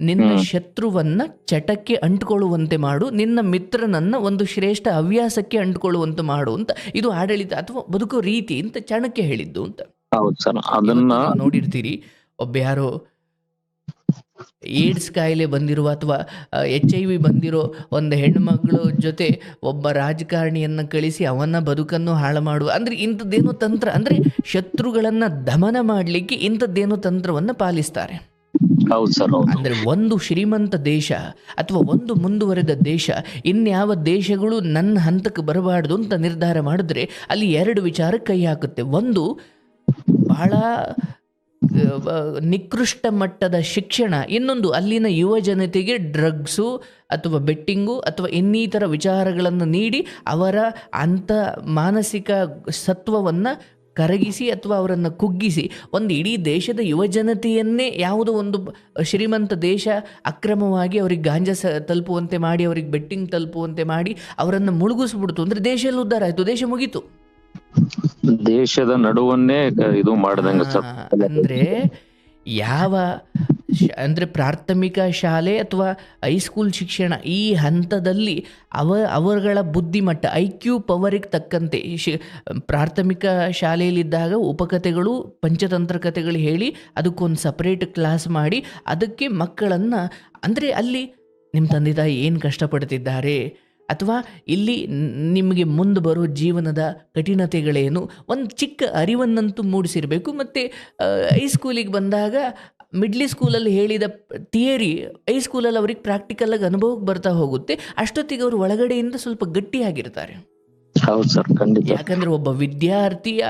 ನಿನ್ನ ಶತ್ರುವನ್ನ ಚಟಕ್ಕೆ ಅಂಟ್ಕೊಳ್ಳುವಂತೆ ಮಾಡು, ನಿನ್ನ ಮಿತ್ರನನ್ನ ಒಂದು ಶ್ರೇಷ್ಠ ಹವ್ಯಾಸಕ್ಕೆ ಅಂಟ್ಕೊಳ್ಳುವಂತೆ ಮಾಡು ಅಂತ. ಇದು ಆಡಳಿತ ಅಥವಾ ಬದುಕೋ ರೀತಿ ಅಂತ ಚಾಣಕ್ಯ ಹೇಳಿದ್ದು ಅಂತ. ಹೌದು ಸರ್, ಅದನ್ನ ನೋಡಿರ್ತೀರಿ, ಒಬ್ಬ ಯಾರೋ ಏಡ್ಸ್ ಕಾಯಿಲೆ ಬಂದಿರುವ ಅಥವಾ HIV ಬಂದಿರೋ ಒಂದು ಹೆಣ್ಮಗಳು ಜೊತೆ ಒಬ್ಬ ರಾಜಕಾರಣಿಯನ್ನು ಕಳಿಸಿ ಅವನ ಬದುಕನ್ನು ಹಾಳು ಮಾಡುವ, ಅಂದರೆ ಇಂಥದ್ದೇನೋ ತಂತ್ರ, ಅಂದರೆ ಶತ್ರುಗಳನ್ನು ದಮನ ಮಾಡಲಿಕ್ಕೆ ಇಂಥದ್ದೇನೋ ತಂತ್ರವನ್ನು ಪಾಲಿಸ್ತಾರೆ. ಅಂದರೆ ಒಂದು ಶ್ರೀಮಂತ ದೇಶ ಅಥವಾ ಒಂದು ಮುಂದುವರೆದ ದೇಶ ಇನ್ಯಾವ ದೇಶಗಳು ನನ್ನ ಹಂತಕ್ಕೆ ಬರಬಾರ್ದು ಅಂತ ನಿರ್ಧಾರ ಮಾಡಿದ್ರೆ ಅಲ್ಲಿ 2 ವಿಚಾರಕ್ಕೆ ಕೈ ಹಾಕುತ್ತೆ. ಒಂದು, ಬಹಳ ನಿಕೃಷ್ಟ ಮಟ್ಟದ ಶಿಕ್ಷಣ. ಇನ್ನೊಂದು, ಅಲ್ಲಿನ ಯುವ ಜನತೆಗೆ ಡ್ರಗ್ಸು ಅಥವಾ ಬೆಟ್ಟಿಂಗು ಅಥವಾ ಇನ್ನಿತರ ವಿಚಾರಗಳನ್ನು ನೀಡಿ ಅವರ ಅಂಥ ಮಾನಸಿಕ ಸತ್ವವನ್ನು ಕರಗಿಸಿ ಅಥವಾ ಅವರನ್ನು ಕುಗ್ಗಿಸಿ ಒಂದು ಇಡೀ ದೇಶದ ಯುವ ಜನತೆಯನ್ನೇ ಯಾವುದೋ ಒಂದು ಶ್ರೀಮಂತ ದೇಶ ಅಕ್ರಮವಾಗಿ ಅವ್ರಿಗೆ ಗಾಂಜಾ ತಲುಪುವಂತೆ ಮಾಡಿ, ಅವ್ರಿಗೆ ಬೆಟ್ಟಿಂಗ್ ತಲುಪುವಂತೆ ಮಾಡಿ ಅವರನ್ನು ಮುಳುಗಿಸ್ಬಿಡ್ತು ಅಂದರೆ ದೇಶ ಎಲ್ಲ ಉದ್ಧಾರ ಆಯಿತು, ದೇಶ ಮುಗೀತು. ದೇಶದ ನಡುವನ್ನೇ ಇದು ಮಾಡಿದಂಗೆ. ಅಂದರೆ ಅಂದರೆ ಪ್ರಾಥಮಿಕ ಶಾಲೆ ಅಥವಾ ಹೈಸ್ಕೂಲ್ ಶಿಕ್ಷಣ ಈ ಹಂತದಲ್ಲಿ ಅವರುಗಳ ಬುದ್ಧಿಮಟ್ಟ IQ ಪವರಿಗೆ ತಕ್ಕಂತೆ ಪ್ರಾಥಮಿಕ ಶಾಲೆಯಲ್ಲಿದ್ದಾಗ ಉಪಕಥೆಗಳು, ಪಂಚತಂತ್ರ ಕಥೆಗಳು ಹೇಳಿ ಅದಕ್ಕೊಂದು ಸಪ್ರೇಟ್ ಕ್ಲಾಸ್ ಮಾಡಿ ಅದಕ್ಕೆ ಮಕ್ಕಳನ್ನು, ಅಂದರೆ ಅಲ್ಲಿ ನಿಮ್ಮ ತಂದೆ ತಾಯಿ ಏನು ಕಷ್ಟಪಡ್ತಿದ್ದಾರೆ ಅಥವಾ ಇಲ್ಲಿ ನಿಮಗೆ ಮುಂದೆ ಬರೋ ಜೀವನದ ಕಠಿಣತೆಗಳೇನು, ಒಂದು ಚಿಕ್ಕ ಅರಿವನ್ನಂತೂ ಮೂಡಿಸಿರಬೇಕು. ಮತ್ತು ಹೈಸ್ಕೂಲಿಗೆ ಬಂದಾಗ ಮಿಡ್ಲಿ ಸ್ಕೂಲಲ್ಲಿ ಹೇಳಿದ ಥಿಯರಿ ಹೈಸ್ಕೂಲಲ್ಲಿ ಅವ್ರಿಗೆ ಪ್ರಾಕ್ಟಿಕಲಾಗಿ ಅನುಭವಕ್ಕೆ ಬರ್ತಾ ಹೋಗುತ್ತೆ. ಅಷ್ಟೊತ್ತಿಗೆ ಅವರು ಒಳಗಡೆಯಿಂದ ಸ್ವಲ್ಪ ಗಟ್ಟಿಯಾಗಿರ್ತಾರೆ. ಹೌದು ಸರ್, ಖಂಡಿತ. ಯಾಕಂದರೆ ಒಬ್ಬ ವಿದ್ಯಾರ್ಥಿಯ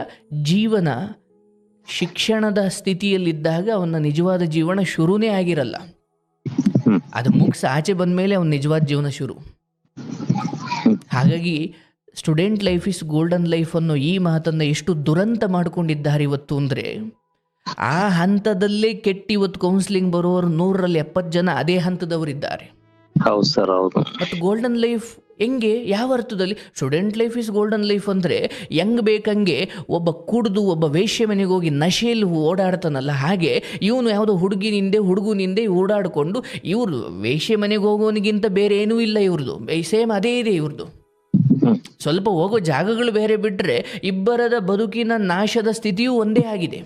ಜೀವನ ಶಿಕ್ಷಣದ ಸ್ಥಿತಿಯಲ್ಲಿದ್ದಾಗ ಅವನ ನಿಜವಾದ ಜೀವನ ಶುರುನೇ ಆಗಿರಲ್ಲ. ಹ್ಮ್ ಅದು ಮುಗಿಸಿ ಆಚೆ ಬಂದ ಮೇಲೆ ಅವನ ನಿಜವಾದ ಜೀವನ ಶುರು. ಹಾಗಾಗಿ student life is golden life ಅನ್ನೋ ಈ ಮಾತನ್ನು ಎಷ್ಟು ದುರಂತ ಮಾಡ್ಕೊಂಡಿದ್ದಾರೆ ಇವತ್ತು ಅಂದರೆ, ಆ ಹಂತದಲ್ಲೇ ಕೆಟ್ಟಿ ಇವತ್ತು ಕೌನ್ಸಿಲಿಂಗ್ ಬರೋರು 100ರಲ್ಲಿ 70 ಜನ ಅದೇ ಹಂತದವರಿದ್ದಾರೆ. ಹೌದು ಸರ್, ಹೌದು. ಮತ್ತು ಗೋಲ್ಡನ್ ಲೈಫ್ ಹೆಂಗೆ, ಯಾವ ಅರ್ಥದಲ್ಲಿ? Student life is golden life ಅಂದರೆ ಹೆಂಗೆ ಬೇಕಂಗೆ ಒಬ್ಬ ಕುಡಿದು ಒಬ್ಬ ವೇಶ್ಯ ಮನೆಗೆ ಹೋಗಿ ನಶೆಯಲ್ಲಿ ಓಡಾಡ್ತಾನಲ್ಲ, ಹಾಗೆ ಇವನು ಯಾವುದೋ ಹುಡುಗನಿಂದೆ ಓಡಾಡಿಕೊಂಡು ಇವರು ವೇಶ್ಯ ಮನೆಗೆ ಹೋಗೋನಿಗಿಂತ ಬೇರೆ ಏನೂ ಇಲ್ಲ ಇವ್ರದ್ದು, ಸೇಮ್ ಅದೇ ಇದೆ ಇವ್ರದ್ದು. ಸ್ವಲ್ಪ ಹೋಗೋ ಜಾಗಗಳು ಬೇರೆ ಬಿಟ್ಟರೆ ಇಬ್ಬರದ ಬದುಕಿನ ನಾಶದ ಸ್ಥಿತಿಯೂ ಒಂದೇ ಆಗಿದೆ.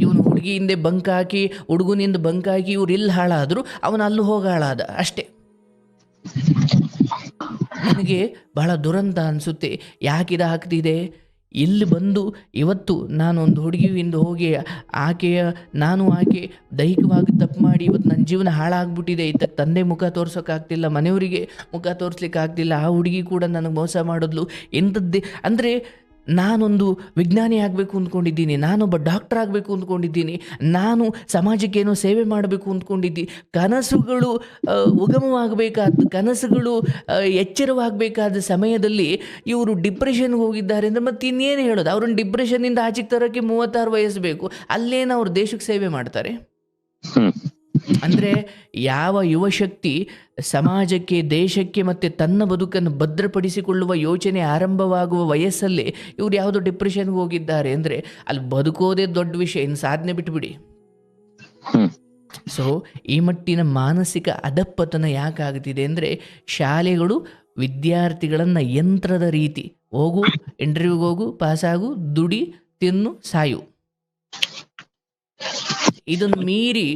ಇವನು ಹುಡುಗಿಯಿಂದ ಬಂಕ್ ಹಾಕಿ ಹುಡುಗನಿಂದ ಬಂಕ್ ಹಾಕಿ ಇವ್ರು ಇಲ್ಲಿ ಹಾಳಾದ್ರು ಅವನು ಅಲ್ಲೂ ಹೋಗಿ ಹಾಳಾದ ಅಷ್ಟೇ. ನನಗೆ ಬಹಳ ದುರಂತ ಅನಿಸುತ್ತೆ. ಯಾಕಿದ ಆಗ್ತಿದೆ? ಇಲ್ಲಿ ಬಂದು ಇವತ್ತು ನಾನೊಂದು ಹುಡುಗಿಯಿಂದ ಹೋಗಿ ಆಕೆ ದೈಹಿಕವಾಗಿ ತಪ್ಪು ಮಾಡಿ ಇವತ್ತು ನನ್ನ ಜೀವನ ಹಾಳಾಗ್ಬಿಟ್ಟಿದೆ. ಇತ್ತ ತಂದೆ ಮುಖ ತೋರ್ಸೋಕ್ಕಾಗ್ತಿಲ್ಲ, ಮನೆಯವರಿಗೆ ಮುಖ ತೋರಿಸ್ಲಿಕ್ಕೆ ಆಗ್ತಿಲ್ಲ. ಆ ಹುಡುಗಿ ಕೂಡ ನನಗೆ ಮೋಸ ಮಾಡಿದ್ಲು. ಎಂಥದ್ದೇ ಅಂದರೆ, ನಾನೊಂದು ವಿಜ್ಞಾನಿ ಆಗಬೇಕು ಅಂದ್ಕೊಂಡಿದ್ದೀನಿ, ನಾನೊಬ್ಬ ಡಾಕ್ಟರ್ ಆಗಬೇಕು ಅಂದ್ಕೊಂಡಿದ್ದೀನಿ, ನಾನು ಸಮಾಜಕ್ಕೇನೋ ಸೇವೆ ಮಾಡಬೇಕು ಅಂದ್ಕೊಂಡಿದ್ದೀನಿ. ಕನಸುಗಳು ಉಗಮವಾಗಬೇಕಾದ, ಕನಸುಗಳು ಎಚ್ಚರವಾಗಬೇಕಾದ ಸಮಯದಲ್ಲಿ ಇವರು ಡಿಪ್ರೆಷನ್ಗೆ ಹೋಗಿದ್ದಾರೆ ಅಂದರೆ ಮತ್ತೆ ಇನ್ನೇನು ಹೇಳೋದು? ಅವ್ರನ್ನ ಡಿಪ್ರೆಷನ್ನಿಂದ ಆಚೆಗೆ ತರೋಕ್ಕೆ 36 ವಯಸ್ಸು ಬೇಕು. ಅಲ್ಲೇನು ಅವ್ರು ದೇಶಕ್ಕೆ ಸೇವೆ ಮಾಡ್ತಾರೆ? ಅಂದರೆ ಯಾವ ಯುವಶಕ್ತಿ ಸಮಾಜಕ್ಕೆ, ದೇಶಕ್ಕೆ ಮತ್ತು ತನ್ನ ಬದುಕನ್ನು ಭದ್ರಪಡಿಸಿಕೊಳ್ಳುವ ಯೋಚನೆ ಆರಂಭವಾಗುವ ವಯಸ್ಸಲ್ಲೇ ಇವ್ರು ಯಾವುದೋ ಡಿಪ್ರೆಷನ್ಗೆ ಹೋಗಿದ್ದಾರೆ ಅಂದರೆ ಅಲ್ಲಿ ಬದುಕೋದೇ ದೊಡ್ಡ ವಿಷಯ, ಇನ್ನು ಸಾಧನೆ ಬಿಟ್ಬಿಡಿ. ಸೊ ಈ ಮಟ್ಟಿನ ಮಾನಸಿಕ ಅಧಪ್ಪತನ ಯಾಕಾಗ್ತಿದೆ ಅಂದರೆ, ಶಾಲೆಗಳು ವಿದ್ಯಾರ್ಥಿಗಳನ್ನು ಯಂತ್ರದ ರೀತಿ ಹೋಗು, ಇಂಟರ್ವ್ಯೂಗೆ ಹೋಗು, ಪಾಸಾಗು, ದುಡಿ, ತಿನ್ನು, ಸಾಯು, ಇದನ್ನು ಮೀರಿ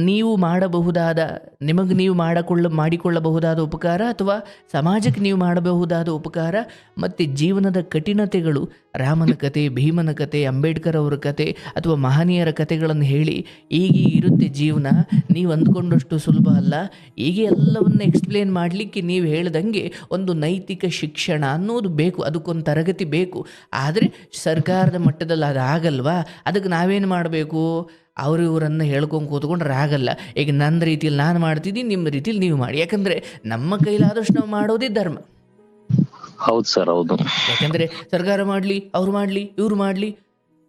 ನೀವು ಮಾಡಬಹುದಾದ, ನಿಮಗೆ ನೀವು ಮಾಡಿಕೊಳ್ಳಬಹುದಾದ ಉಪಕಾರ ಅಥವಾ ಸಮಾಜಕ್ಕೆ ನೀವು ಮಾಡಬಹುದಾದ ಉಪಕಾರ ಮತ್ತು ಜೀವನದ ಕಠಿಣತೆಗಳು, ರಾಮನ ಕತೆ, ಭೀಮನ ಕತೆ, ಅಂಬೇಡ್ಕರ್ ಅವರ ಕತೆ ಅಥವಾ ಮಹನೀಯರ ಕತೆಗಳನ್ನು ಹೇಳಿ ಹೀಗೆ ಇರುತ್ತೆ ಜೀವನ, ನೀವು ಅಂದ್ಕೊಂಡಷ್ಟು ಸುಲಭ ಅಲ್ಲ, ಹೀಗೆ ಎಲ್ಲವನ್ನು ಎಕ್ಸ್ಪ್ಲೇನ್ ಮಾಡಲಿಕ್ಕೆ ನೀವು ಹೇಳ್ದಂಗೆ ಒಂದು ನೈತಿಕ ಶಿಕ್ಷಣ ಅನ್ನೋದು ಬೇಕು, ಅದಕ್ಕೊಂದು ತರಗತಿ ಬೇಕು. ಆದರೆ ಸರ್ಕಾರದ ಮಟ್ಟದಲ್ಲಿ ಅದು ಆಗಲ್ವಾ? ಅದಕ್ಕೆ ನಾವೇನು ಮಾಡಬೇಕು? ಇವರನ್ನು ಹೇಳ್ಕೊಂಡು ಕೂತ್ಕೊಂಡ್ರೆ ಆಗಲ್ಲ. ಈಗ ನನ್ನ ರೀತಿಯಲ್ಲಿ ನಾನು ಮಾಡ್ತಿದ್ದೀನಿ, ನಿಮ್ಮ ರೀತಿಯಲ್ಲಿ ನೀವು ಮಾಡಿ. ಯಾಕಂದರೆ ನಮ್ಮ ಕೈಲಾದಷ್ಟು ನಾವು ಮಾಡೋದೇ ಧರ್ಮ. ಹೌದು ಸರ್, ಹೌದು. ಯಾಕಂದರೆ ಸರ್ಕಾರ ಮಾಡಲಿ, ಅವ್ರು ಮಾಡಲಿ, ಇವ್ರು ಮಾಡಲಿ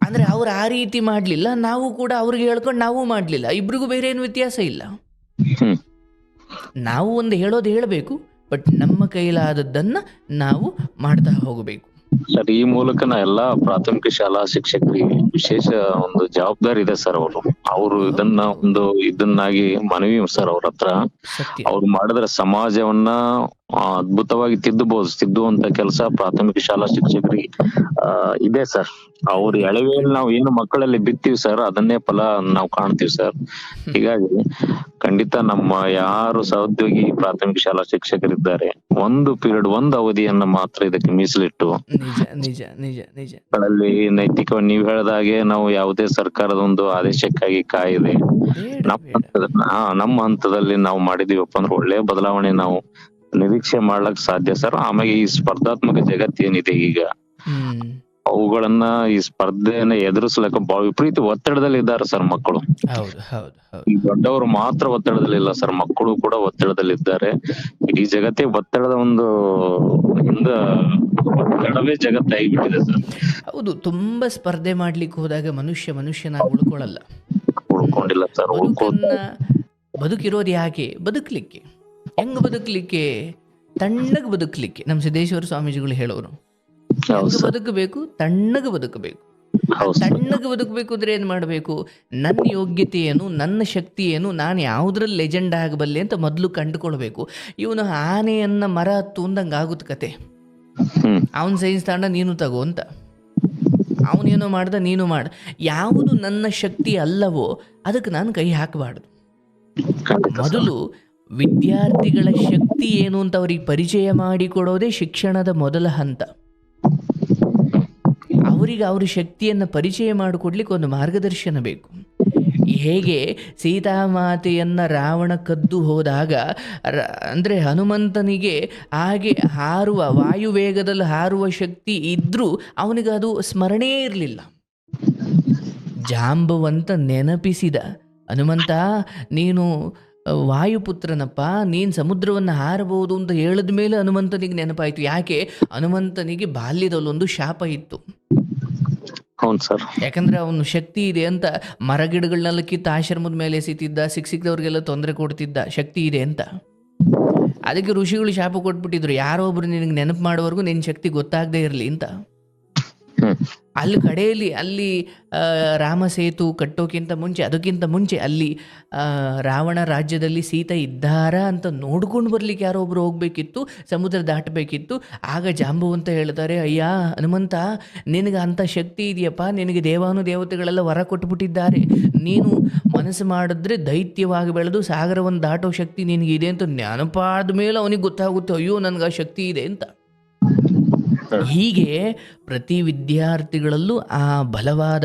ಅಂದರೆ ಅವ್ರು ಆ ರೀತಿ ಮಾಡಲಿಲ್ಲ, ನಾವು ಕೂಡ ಅವ್ರಿಗೆ ಹೇಳ್ಕೊಂಡು ನಾವು ಮಾಡಲಿಲ್ಲ, ಇಬ್ರಿಗೂ ಬೇರೆ ಏನು ವ್ಯತ್ಯಾಸ ಇಲ್ಲ. ನಾವು ಒಂದು ಹೇಳೋದು ಹೇಳಬೇಕು, ಬಟ್ ನಮ್ಮ ಕೈಲಾದದ್ದನ್ನು ನಾವು ಮಾಡ್ತಾ ಹೋಗಬೇಕು. ಸರ್, ಈ ಮೂಲಕ ಎಲ್ಲಾ ಪ್ರಾಥಮಿಕ ಶಾಲಾ ಶಿಕ್ಷಕರಿಗೆ ವಿಶೇಷ ಒಂದು ಜವಾಬ್ದಾರಿ ಇದೆ ಸರ್. ಅವರು ಇದನ್ನಾಗಿ ಮನವಿ ಸರ್ ಅವ್ರ ಹತ್ರ. ಅವ್ರು ಮಾಡಿದ್ರೆ ಸಮಾಜವನ್ನ ಅದ್ಭುತವಾಗಿ ತಿದ್ದುವಂತ ಕೆಲಸ ಪ್ರಾಥಮಿಕ ಶಾಲಾ ಶಿಕ್ಷಕರಿಗೆ ಇದೆ ಸರ್. ಅವ್ರ ಎಳವೆಯಲ್ಲಿ ನಾವು ಏನು ಮಕ್ಕಳಲ್ಲಿ ಬಿತ್ತೀವಿ ಸರ್, ಅದನ್ನೇ ಫಲ ನಾವು ಕಾಣ್ತೀವಿ ಸರ್. ಹೀಗಾಗಿ ಖಂಡಿತ ನಮ್ಮ ಯಾರು ಸಹೋದ್ಯೋಗಿ ಪ್ರಾಥಮಿಕ ಶಾಲಾ ಶಿಕ್ಷಕರಿದ್ದಾರೆ, ಒಂದು ಅವಧಿಯನ್ನ ಮಾತ್ರ ಇದಕ್ಕೆ ಮೀಸಲಿಟ್ಟು ಗಳಲ್ಲಿ ನೈತಿಕವಾಗಿ ನೀವು ಹೇಳಿದಾಗೆ ನಾವು ಯಾವುದೇ ಸರ್ಕಾರದ ಒಂದು ಆದೇಶಕ್ಕಾಗಿ ಕಾಯಿದೆ ನಮ್ಮ ಹಂತದಲ್ಲಿ ನಾವು ಮಾಡಿದೀವಪ್ಪ ಅಂದ್ರೆ ಒಳ್ಳೆ ಬದಲಾವಣೆ ನಾವು ನಿರೀಕ್ಷೆ ಮಾಡ್ಲಕ್ ಸಾಧ್ಯ ಸರ್. ಆಮೇಲೆ ಈ ಸ್ಪರ್ಧಾತ್ಮಕ ಜಗತ್ತೇನಿದೆ ಈಗ, ಅವುಗಳನ್ನ ಈ ಸ್ಪರ್ಧೆಯನ್ನ ಎದುರಿಸ್ಲಕ್ಕ ವಿಪರೀತ ಒತ್ತಡದಲ್ಲಿ ಇದ್ದಾರೆ ಸರ್ ಮಕ್ಕಳು. ಈ ದೊಡ್ಡವರು ಮಾತ್ರ ಒತ್ತಡದಲ್ಲಿಲ್ಲ ಸರ್, ಮಕ್ಕಳು ಕೂಡ ಒತ್ತಡದಲ್ಲಿದ್ದಾರೆ. ಇಡೀ ಜಗತ್ತೇ ಒತ್ತಡದ ಒಂದು ಒತ್ತಡವೇ ಜಗತ್ತಾಗಿಬಿಟ್ಟಿದೆ ಸರ್. ಹೌದು, ತುಂಬಾ ಸ್ಪರ್ಧೆ ಮಾಡ್ಲಿಕ್ಕೆ ಹೋದಾಗ ಮನುಷ್ಯನ ಉಳ್ಕೊಂಡಿಲ್ಲ ಸರ್. ಬದುಕಿರೋದು ಯಾಕೆ? ಬದುಕ್ಲಿಕ್ಕೆ. ಹೆಂಗ್ ಬದುಕ್ಲಿಕ್ಕೆ? ತಣ್ಣಗೆ ಬದುಕ್ಲಿಕ್ಕೆ. ನಮ್ಮ ಸಿದ್ದೇಶ್ವರ ಸ್ವಾಮೀಜಿಗಳು ಹೇಳೋರು, ಬದುಕಬೇಕು, ತಣ್ಣಗೆ ಬದುಕಬೇಕು. ತಣ್ಣಗೆ ಬದುಕಬೇಕು ಅಂದ್ರೆ ಏನ್ ಮಾಡಬೇಕು? ನನ್ನ ಯೋಗ್ಯತೆ ಏನು, ನನ್ನ ಶಕ್ತಿ ಏನು, ನಾನು ಯಾವುದ್ರಲ್ಲಿ ಲೆಜೆಂಡ್ ಆಗಬಲ್ಲೆ ಅಂತ ಮೊದಲು ಕಂಡುಕೊಳ್ಬೇಕು. ಇವನು ಆನೆಯನ್ನ ಮರ ಹತ್ತು ಅಂದಂಗೆ ಆಗುತ್ತೆ ಕತೆ. ಅವನ್ ಸೈನ್ಸ್ ತಾಂಡ ನೀನು ತಗೋ ಅಂತ, ಅವನೇನೋ ಮಾಡ್ದ ನೀನು ಮಾಡ. ಯಾವುದು ನನ್ನ ಶಕ್ತಿ ಅಲ್ಲವೋ ಅದಕ್ಕೆ ನಾನು ಕೈ ಹಾಕಬಾರ್ದು. ಮೊದಲು ವಿದ್ಯಾರ್ಥಿಗಳ ಶಕ್ತಿ ಏನು ಅಂತ ಅವ್ರಿಗೆ ಪರಿಚಯ ಮಾಡಿಕೊಡೋದೇ ಶಿಕ್ಷಣದ ಮೊದಲ ಹಂತ. ಅವರಿಗೆ ಅವ್ರ ಶಕ್ತಿಯನ್ನು ಪರಿಚಯ ಮಾಡಿಕೊಡ್ಲಿಕ್ಕೆ ಒಂದು ಮಾರ್ಗದರ್ಶನ ಬೇಕು. ಹೇಗೆ ಸೀತಾಮಾತೆಯನ್ನು ರಾವಣ ಕದ್ದು ಹೋದಾಗ ಅಂದರೆ ಹನುಮಂತನಿಗೆ ಹಾಗೆ ಹಾರುವ ವಾಯುವೇಗದಲ್ಲಿ ಹಾರುವ ಶಕ್ತಿ ಇದ್ದರೂ ಅವನಿಗೆ ಅದು ಸ್ಮರಣೆ ಇರಲಿಲ್ಲ. ಜಾಂಬವಂತ ನೆನಪಿಸಿದ, ಹನುಮಂತ ನೀನು ವಾಯುಪುತ್ರನಪ್ಪ, ನೀನು ಸಮುದ್ರವನ್ನು ಹಾರಬಹುದು ಅಂತ ಹೇಳಿದ ಮೇಲೆ ಹನುಮಂತನಿಗೆ ನೆನಪಾಯಿತು. ಯಾಕೆ? ಹನುಮಂತನಿಗೆ ಬಾಲ್ಯದಲ್ಲೊಂದು ಶಾಪ ಇತ್ತು. ಹೌದು ಸರ್. ಯಾಕಂದರೆ ಅವನು ಶಕ್ತಿ ಇದೆ ಅಂತ ಮರಗಿಡಗಳನ್ನೆಲ್ಲ ಕಿತ್ತು ಆಶ್ರಮದ ಮೇಲೆ ಎಸಿತಿದ್ದ, ಸಿಕ್ಕಿದವ್ರಿಗೆಲ್ಲ ತೊಂದರೆ ಕೊಡ್ತಿದ್ದ, ಶಕ್ತಿ ಇದೆ ಅಂತ. ಅದಕ್ಕೆ ಋಷಿಗಳು ಶಾಪ ಕೊಟ್ಬಿಟ್ಟಿದ್ರು, ಯಾರೋ ಒಬ್ರು ನಿನಗೆ ನೆನಪು ಮಾಡೋವರೆಗೂ ನಿನ್ನ ಶಕ್ತಿ ಗೊತ್ತಾಗದೇ ಇರಲಿ ಅಂತ. ಅಲ್ಲಿ ಕಡೆಯಲ್ಲಿ ಅಲ್ಲಿ ರಾಮ ಸೇತು ಕಟ್ಟೋಕ್ಕಿಂತ ಮುಂಚೆ, ಅದಕ್ಕಿಂತ ಮುಂಚೆ ಅಲ್ಲಿ ರಾವಣ ರಾಜ್ಯದಲ್ಲಿ ಸೀತೆ ಇದ್ದಾರಾ ಅಂತ ನೋಡ್ಕೊಂಡು ಬರ್ಲಿಕ್ಕೆ ಯಾರೋ ಒಬ್ರು ಹೋಗ್ಬೇಕಿತ್ತು, ಸಮುದ್ರ ದಾಟಬೇಕಿತ್ತು. ಆಗ ಜಾಂಬವಂತ ಹೇಳ್ತಾರೆ, ಅಯ್ಯ ಹನುಮಂತ, ನಿನಗೆ ಅಂಥ ಶಕ್ತಿ ಇದೆಯಪ್ಪ, ನಿನಗೆ ದೇವಾನುದೇವತೆಗಳೆಲ್ಲ ವರ ಕೊಟ್ಬಿಟ್ಟಿದ್ದಾರೆ, ನೀನು ಮನಸ್ಸು ಮಾಡಿದ್ರೆ ದೈತ್ಯವಾಗಿ ಬೆಳೆದು ಸಾಗರವನ್ನು ದಾಟೋ ಶಕ್ತಿ ನಿನಗಿದೆ ಅಂತ ನೆನಪಾದ ಮೇಲೆ ಅವನಿಗೆ ಗೊತ್ತಾಗುತ್ತೆ, ಅಯ್ಯೋ ನನಗೆ ಆ ಶಕ್ತಿ ಇದೆ ಅಂತ. ಹೀಗೆ ಪ್ರತಿ ವಿದ್ಯಾರ್ಥಿಗಳಲ್ಲೂ ಆ ಬಲವಾದ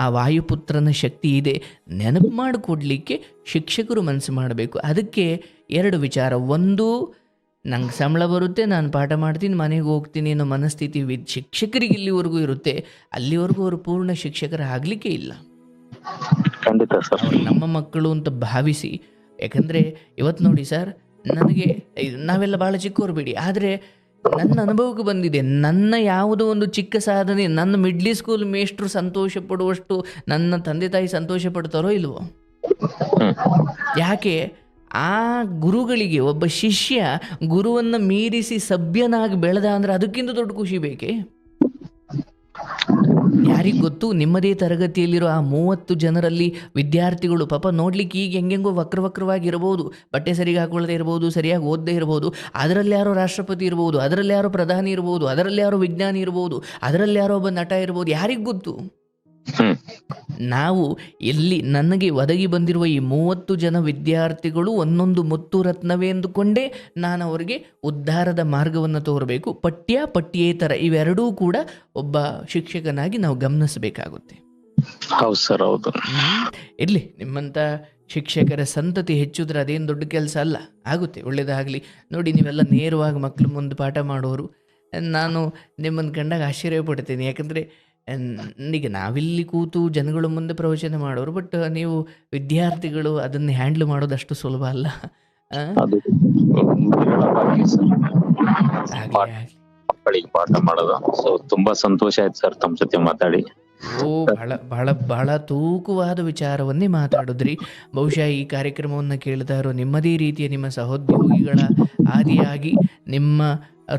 ಆ ವಾಯುಪುತ್ರನ ಶಕ್ತಿ ಇದೆ, ನೆನಪು ಮಾಡಿಕೊಡ್ಲಿಕ್ಕೆ ಶಿಕ್ಷಕರು ಮನಸ್ಸು ಮಾಡಬೇಕು. ಅದಕ್ಕೆ 2 ವಿಚಾರ. ಒಂದು, ನಂಗೆ ಸಂಬಳ ಬರುತ್ತೆ, ನಾನು ಪಾಠ ಮಾಡ್ತೀನಿ, ಮನೆಗೆ ಹೋಗ್ತೀನಿ ಅನ್ನೋ ಮನಸ್ಥಿತಿ ಶಿಕ್ಷಕರಿಗೆ ಇಲ್ಲಿವರೆಗೂ ಇರುತ್ತೆ. ಅಲ್ಲಿವರೆಗೂ ಅವರು ಪೂರ್ಣ ಶಿಕ್ಷಕರಾಗಲಿಕ್ಕೆ ಇಲ್ಲ. ಖಂಡಿತ ಸರ್. ನಮ್ಮ ಮಕ್ಕಳು ಅಂತ ಭಾವಿಸಿ, ಯಾಕಂದರೆ ಇವತ್ತು ನೋಡಿ ಸರ್, ನನಗೆ ನಾವೆಲ್ಲ ಭಾಳ ಚಿಕ್ಕವರು ಬಿಡಿ, ಆದರೆ ನನ್ನ ಅನುಭವಕ್ಕೆ ಬಂದಿದೆ. ನನ್ನ ಯಾವುದೋ ಒಂದು ಚಿಕ್ಕ ಸಾಧನೆ ನನ್ನ ಮಿಡ್ಲಿ ಸ್ಕೂಲ್ ಮೇಷ್ಟ್ರು ಸಂತೋಷ ಪಡುವಷ್ಟು ನನ್ನ ತಂದೆ ತಾಯಿ ಸಂತೋಷ ಪಡ್ತಾರೋ ಇಲ್ವೋ? ಯಾಕೆ? ಆ ಗುರುಗಳಿಗೆ ಒಬ್ಬ ಶಿಷ್ಯ ಗುರುವನ್ನು ಮೀರಿಸಿ ಸಭ್ಯನಾಗಿ ಬೆಳೆದ ಅಂದರೆ ಅದಕ್ಕಿಂತ ದೊಡ್ಡ ಖುಷಿ ಬೇಕೇ? ಯಾರಿಗೆ ಗೊತ್ತು, ನಿಮ್ಮದೇ ತರಗತಿಯಲ್ಲಿರೋ ಆ 30 ಜನರಲ್ಲಿ ವಿದ್ಯಾರ್ಥಿಗಳು ಪಾಪ ನೋಡ್ಲಿಕ್ಕೆ ಈಗ ಹೆಂಗೆಂಗೋ ವಕ್ರವಾಗಿರ್ಬೋದು, ಬಟ್ಟೆ ಸರಿಗೆ ಹಾಕೊಳ್ಳದೆ ಇರ್ಬೋದು, ಸರಿಯಾಗಿ ಓದದೇ ಇರ್ಬೋದು, ಅದರಲ್ಲಿ ಯಾರೋ ರಾಷ್ಟ್ರಪತಿ ಇರ್ಬೋದು, ಅದರಲ್ಲಿ ಯಾರೋ ಪ್ರಧಾನಿ ಇರ್ಬೋದು, ಅದರಲ್ಲಿ ಯಾರೋ ವಿಜ್ಞಾನಿ ಇರ್ಬೋದು, ಅದರಲ್ಲಿ ಯಾರೋ ಒಬ್ಬ ನಟ ಇರ್ಬೋದು, ಯಾರಿಗೆ ಗೊತ್ತು? ನಾವು ಎಲ್ಲಿ ನನಗೆ ಒದಗಿ ಬಂದಿರುವ ಈ 30 ಜನ ವಿದ್ಯಾರ್ಥಿಗಳು ಒಂದೊಂದು ಮುತ್ತು ರತ್ನವೇ ಎಂದುಕೊಂಡೇ ನಾನು ಅವರಿಗೆ ಉದ್ಧಾರದ ಮಾರ್ಗವನ್ನು ತೋರಬೇಕು. ಪಠ್ಯೇತರ ಇವೆರಡೂ ಕೂಡ ಒಬ್ಬ ಶಿಕ್ಷಕನಾಗಿ ನಾವು ಗಮನಿಸಬೇಕಾಗುತ್ತೆ. ಹೌದು ಸರ್, ಹೌದು. ಇರಲಿ, ನಿಮ್ಮಂಥ ಶಿಕ್ಷಕರ ಸಂತತಿ ಹೆಚ್ಚಿದ್ರೆ ಅದೇನು ದೊಡ್ಡ ಕೆಲಸ ಅಲ್ಲ, ಆಗುತ್ತೆ, ಒಳ್ಳೆಯದಾಗಲಿ. ನೋಡಿ, ನೀವೆಲ್ಲ ನೇರವಾಗಿ ಮಕ್ಕಳು ಮುಂದೆ ಪಾಠ ಮಾಡೋರು. ನಾನು ನಿಮ್ಮನ್ನು ಕಂಡಾಗ ಆಶ್ಚರ್ಯ ಪಡ್ತೀನಿ. ಯಾಕಂದರೆ ಈಗ ನಾವಿಲ್ಲಿ ಕೂತು ಜನಗಳ ಮುಂದೆ ಪ್ರವಚನ ಮಾಡೋರು, ಬಟ್ ನೀವು ವಿದ್ಯಾರ್ಥಿಗಳು ಅದನ್ನು ಹ್ಯಾಂಡ್ಲ್ ಮಾಡೋದು ಅಷ್ಟು ಸುಲಭ ಅಲ್ಲ. ಅದು ಮಕ್ಕಳಿಗೆ ಪಾಠ ಮಾಡೋದು. ಸೊ ತುಂಬಾ ಸಂತೋಷ ಆಯ್ತು ಸರ್ ತಮ್ಮ ಜೊತೆ ಮಾತಾಡಿ. ಬಹಳ ಬಹಳ ಬಹಳ ತೂಕವಾದ ವಿಚಾರವನ್ನೇ ಮಾತಾಡಿದ್ರಿ. ಬಹುಶಃ ಈ ಕಾರ್ಯಕ್ರಮವನ್ನು ಕೇಳ್ತಾ ಇರೋ ನಿಮ್ಮದೇ ರೀತಿಯ ನಿಮ್ಮ ಸಹೋದ್ಯೋಗಿಗಳ ಆದಿಯಾಗಿ ನಿಮ್ಮ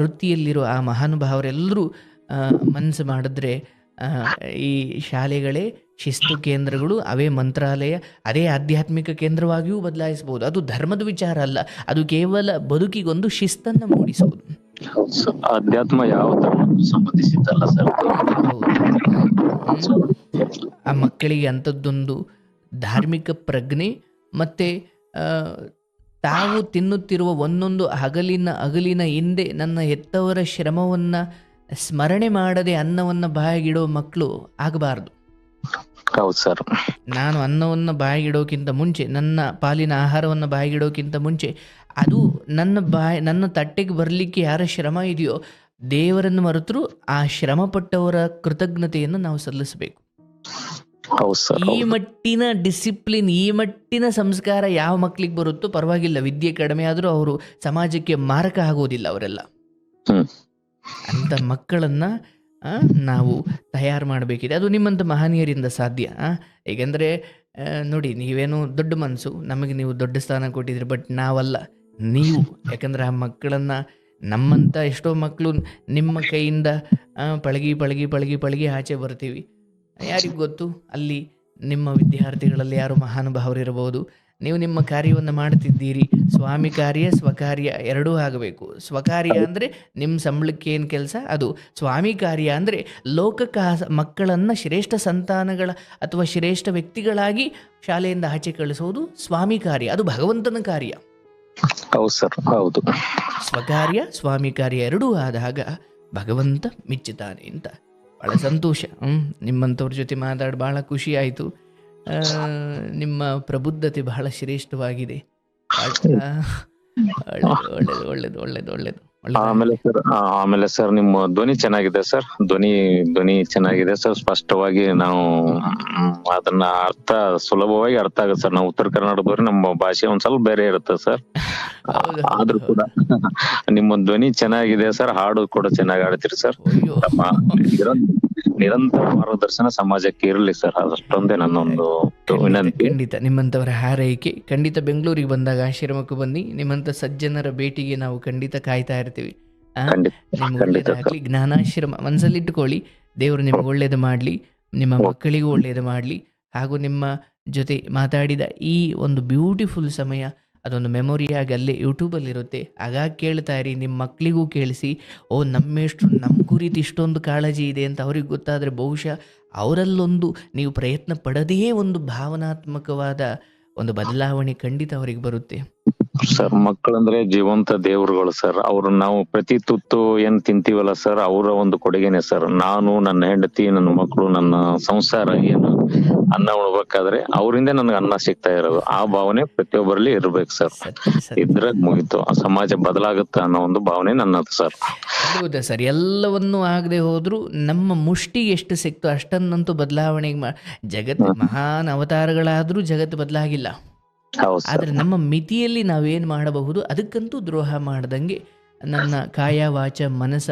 ವೃತ್ತಿಯಲ್ಲಿರೋ ಆ ಮಹಾನುಭಾವರೆಲ್ಲರೂ ಮನಸ್ಸು ಮಾಡಿದ್ರೆ ಈ ಶಾಲೆಗಳೇ ಶಿಸ್ತು ಕೇಂದ್ರಗಳು, ಅವೇ ಮಂತ್ರಾಲಯ, ಅದೇ ಆಧ್ಯಾತ್ಮಿಕ ಕೇಂದ್ರವಾಗಿಯೂ ಬದಲಾಯಿಸಬಹುದು. ಅದು ಧರ್ಮದ ವಿಚಾರ ಅಲ್ಲ, ಅದು ಕೇವಲ ಬದುಕಿಗೊಂದು ಶಿಸ್ತನ್ನು ಮೂಡಿಸುವುದು. ಅಧ್ಯಾತ್ಮ ಯಾವ ಧರ್ಮಕ್ಕೂ ಸಂಬಂಧಿಸಿದ್ದಲ್ಲ ಸರ್. ಆ ಮಕ್ಕಳಿಗೆ ಅಂಥದ್ದೊಂದು ಧಾರ್ಮಿಕ ಪ್ರಜ್ಞೆ ಮತ್ತು ತಾವು ತಿನ್ನುತ್ತಿರುವ ಒಂದೊಂದು ಅಗಲಿನ ಹಿಂದೆ ನನ್ನ ಹೆತ್ತವರ ಶ್ರಮವನ್ನು ಸ್ಮರಣೆ ಮಾಡದೆ ಅನ್ನವನ್ನು ಬಾಯಿಗಿಡೋ ಮಕ್ಕಳು ಆಗಬಾರ್ದು. ಹೌದು ಸರ್. ನಾನು ಅನ್ನವನ್ನು ಬಾಯಿಗಿಡೋಕ್ಕಿಂತ ಮುಂಚೆ, ನನ್ನ ಪಾಲಿನ ಆಹಾರವನ್ನು ಬಾಯಿಗಿಡೋಕ್ಕಿಂತ ಮುಂಚೆ ಅದು ನನ್ನ ತಟ್ಟೆಗೆ ಬರಲಿಕ್ಕೆ ಯಾರ ಶ್ರಮ ಇದೆಯೋ ದೇವರನ್ನು ಮರೆತರೂ ಆ ಶ್ರಮಪಟ್ಟವರ ಕೃತಜ್ಞತೆಯನ್ನು ನಾವು ಸಲ್ಲಿಸಬೇಕು. ಈ ಮಟ್ಟಿನ ಡಿಸಿಪ್ಲಿನ್, ಈ ಮಟ್ಟಿನ ಸಂಸ್ಕಾರ ಯಾವ ಮಕ್ಕಳಿಗೆ ಬರುತ್ತೋ ಪರವಾಗಿಲ್ಲ, ವಿದ್ಯೆ ಕಡಿಮೆ ಆದರೂ ಅವರು ಸಮಾಜಕ್ಕೆ ಮಾರಕ ಆಗೋದಿಲ್ಲ. ಅವರೆಲ್ಲ ಅಂಥ ಮಕ್ಕಳನ್ನು ನಾವು ತಯಾರು ಮಾಡಬೇಕಿದೆ. ಅದು ನಿಮ್ಮಂಥ ಮಹನೀಯರಿಂದ ಸಾಧ್ಯ. ಏಕೆಂದರೆ ನೋಡಿ, ನೀವೇನು ದೊಡ್ಡ ಮನಸ್ಸು, ನಮಗೆ ನೀವು ದೊಡ್ಡ ಸ್ಥಾನ ಕೊಟ್ಟಿದ್ದೀರಿ, ಬಟ್ ನಾವಲ್ಲ, ನೀವು. ಯಾಕಂದರೆ ಆ ಮಕ್ಕಳನ್ನು, ನಮ್ಮಂಥ ಎಷ್ಟೋ ಮಕ್ಕಳು ನಿಮ್ಮ ಕೈಯಿಂದ ಪಳಗಿ ಆಚೆ ಬರ್ತೀವಿ. ಯಾರಿಗೆ ಗೊತ್ತು, ಅಲ್ಲಿ ನಿಮ್ಮ ವಿದ್ಯಾರ್ಥಿಗಳಲ್ಲಿ ಯಾರು ಮಹಾನುಭಾವರಿರ್ಬೋದು. ನೀವು ನಿಮ್ಮ ಕಾರ್ಯವನ್ನು ಮಾಡ್ತಿದ್ದೀರಿ, ಸ್ವಾಮಿ ಕಾರ್ಯ ಸ್ವಕಾರ್ಯ ಎರಡೂ ಆಗಬೇಕು. ಸ್ವಕಾರ್ಯ ಅಂದರೆ ನಿಮ್ಮ ಸಂಬಳಕ್ಕೆ ಏನು ಕೆಲಸ, ಅದು. ಸ್ವಾಮಿ ಕಾರ್ಯ ಅಂದರೆ ಲೋಕಕ್ಕೆ ಮಕ್ಕಳನ್ನು ಶ್ರೇಷ್ಠ ಸಂತಾನಗಳ ಅಥವಾ ಶ್ರೇಷ್ಠ ವ್ಯಕ್ತಿಗಳಾಗಿ ಶಾಲೆಯಿಂದ ಆಚೆ ಕಳಿಸೋದು ಸ್ವಾಮಿ ಕಾರ್ಯ, ಅದು ಭಗವಂತನ ಕಾರ್ಯ. ಹೌದು ಸರ್, ಹೌದು. ಸ್ವಕಾರ್ಯ ಸ್ವಾಮಿ ಕಾರ್ಯ ಎರಡೂ ಆದಾಗ ಭಗವಂತ ಮಿಚ್ಚುತ್ತಾನೆ ಅಂತ. ಭಾಳ ಸಂತೋಷ. ನಿಮ್ಮಂಥವ್ರ ಜೊತೆ ಮಾತಾಡಿ ಭಾಳ ಖುಷಿ ಆಯಿತು. ಆ, ನಿಮ್ಮ ಪ್ರಬುದ್ಧತೆ ಬಹಳ ಶ್ರೇಷ್ಠವಾಗಿದೆ. ಬಹಳ ಒಳ್ಳೇದು ಒಳ್ಳೇದು ಒಳ್ಳೇದು ಒಳ್ಳೇದು ಒಳ್ಳೇದು ಒಳ್ಳೇದು. ಆಮೇಲೆ ಸರ್ ನಿಮ್ಮ ಧ್ವನಿ ಚೆನ್ನಾಗಿದೆ ಸರ್. ಧ್ವನಿ ಚೆನ್ನಾಗಿದೆ ಸರ್. ಸ್ಪಷ್ಟವಾಗಿ ನಾವು ಅದನ್ನ ಸುಲಭವಾಗಿ ಅರ್ಥ ಆಗುತ್ತೆ ಸರ್. ನಾವು ಉತ್ತರ ಕರ್ನಾಟಕದವ್ರು, ನಮ್ಮ ಭಾಷೆ ಒಂದ್ ಸ್ವಲ್ಪ ಬೇರೆ ಇರುತ್ತೆ ಸರ್. ಹೌದು ಆದ್ರೂ ಕೂಡ ನಿಮ್ಮ ಧ್ವನಿ ಚೆನ್ನಾಗಿದೆ ಸರ್. ಹಾಡು ಕೂಡ ಚೆನ್ನಾಗಿ ಹಾಡ್ತೀರಿ ಸರ್. ಅಯ್ಯೋ, ತಮ್ಮ ನಿರಂತರ ಮಾರ್ಗದರ್ಶನ ಸಮಾಜಕ್ಕೆ ಇರಲಿ ಸರ್. ಅದಷ್ಟೊಂದೇ ನನ್ನೊಂದು ವಿನಂತಿ. ಖಂಡಿತ ನಿಮ್ಮಂಥವರ ಹಾರೈಕೆ. ಖಂಡಿತ ಬೆಂಗಳೂರಿಗೆ ಬಂದಾಗ ಆಶ್ರಮಕ್ಕೆ ಬನ್ನಿ. ನಿಮ್ಮಂಥ ಸಜ್ಜನರ ಭೇಟಿಗೆ ನಾವು ಖಂಡಿತ ಕಾಯ್ತಾ ಇರ್ತೀವಿ. ಖಂಡಿತ ನಿಮ್ಗೆ ಖಂಡಿತ ಒಳ್ಳೇದಾಗ್ಲಿ. ಜ್ಞಾನಾಶ್ರಮ ಮನಸ್ಸಲ್ಲಿಟ್ಟುಕೊಳ್ಳಿ. ದೇವರು ನಿಮ್ಗೆ ಒಳ್ಳೇದು ಮಾಡಲಿ, ನಿಮ್ಮ ಮಕ್ಕಳಿಗೂ ಒಳ್ಳೇದು ಮಾಡಲಿ. ಹಾಗೂ ನಿಮ್ಮ ಜೊತೆ ಮಾತಾಡಿದ ಈ ಒಂದು ಬ್ಯೂಟಿಫುಲ್ ಸಮಯ ಅದೊಂದು ಮೆಮೊರಿಯಾಗಿ ಅಲ್ಲೇ ಯೂಟ್ಯೂಬಲ್ಲಿ ಇರುತ್ತೆ. ಆಗಾಗ ಕೇಳ್ತಾ ಇರಿ, ನಿಮ್ಮ ಮಕ್ಕಳಿಗೂ ಕೇಳಿಸಿ. ಓ, ನಮ್ಮೆಷ್ಟು ನಮ್ಮ ಕುರಿತು ಇಷ್ಟೊಂದು ಕಾಳಜಿ ಇದೆ ಅಂತ ಅವ್ರಿಗೆ ಗೊತ್ತಾದರೆ ಬಹುಶಃ ಅವರಲ್ಲೊಂದು ನೀವು ಪ್ರಯತ್ನ ಪಡದೇ ಒಂದು ಭಾವನಾತ್ಮಕವಾದ ಒಂದು ಬದಲಾವಣೆ ಖಂಡಿತ ಅವರಿಗೆ ಬರುತ್ತೆ. ಸರ್, ಮಕ್ಕಳಂದ್ರೆ ಜೀವಂತ ದೇವರುಗಳು ಸರ್. ಅವ್ರನ್ನ ನಾವು ಪ್ರತಿ ತುತ್ತು ಏನ್ ತಿಂತೀವಲ್ಲ ಸರ್, ಅವರ ಒಂದು ಕೊಡುಗೆನೆ ಸರ್. ನಾನು, ನನ್ನ ಹೆಂಡತಿ, ನನ್ನ ಮಕ್ಕಳು, ನನ್ನ ಸಂಸಾರ ಏನು ಅನ್ನ ಉಣ್ಬೇಕಾದ್ರೆ ಅವರಿಂದ ನನಗೆ ಅನ್ನ ಸಿಗ್ತಾ ಇರೋದು. ಆ ಭಾವನೆ ಪ್ರತಿಯೊಬ್ಬರಲ್ಲಿ ಇರ್ಬೇಕು ಸರ್. ಇದ್ರೆ ಮುಗಿತು, ಆ ಸಮಾಜ ಬದಲಾಗುತ್ತೆ ಅನ್ನೋ ಒಂದು ಭಾವನೆ ನನ್ನದು ಸರ್. ಹೌದಾ ಸರ್? ಎಲ್ಲವನ್ನೂ ಆಗದೆ ಹೋದ್ರು ನಮ್ಮ ಮುಷ್ಟಿಗೆ ಎಷ್ಟು ಸಿಕ್ತು ಅಷ್ಟನ್ನಂತೂ ಬದಲಾವಣೆಗೆ ಜಗತ್ತು ಮಹಾನ್ ಅವತಾರಗಳಾದ್ರೂ ಜಗತ್ತು ಬದಲಾಗಿಲ್ಲ. ಹೌದು ಸರ್. ಆದರೆ ನಮ್ಮ ಮಿತಿಯಲ್ಲಿ ನಾವೇನು ಮಾಡಬಹುದು ಅದಕ್ಕಂತೂ ದ್ರೋಹ ಮಾಡ್ದಂಗೆ ನನ್ನ ಕಾಯ ವಾಚ ಮನಸ್ಸ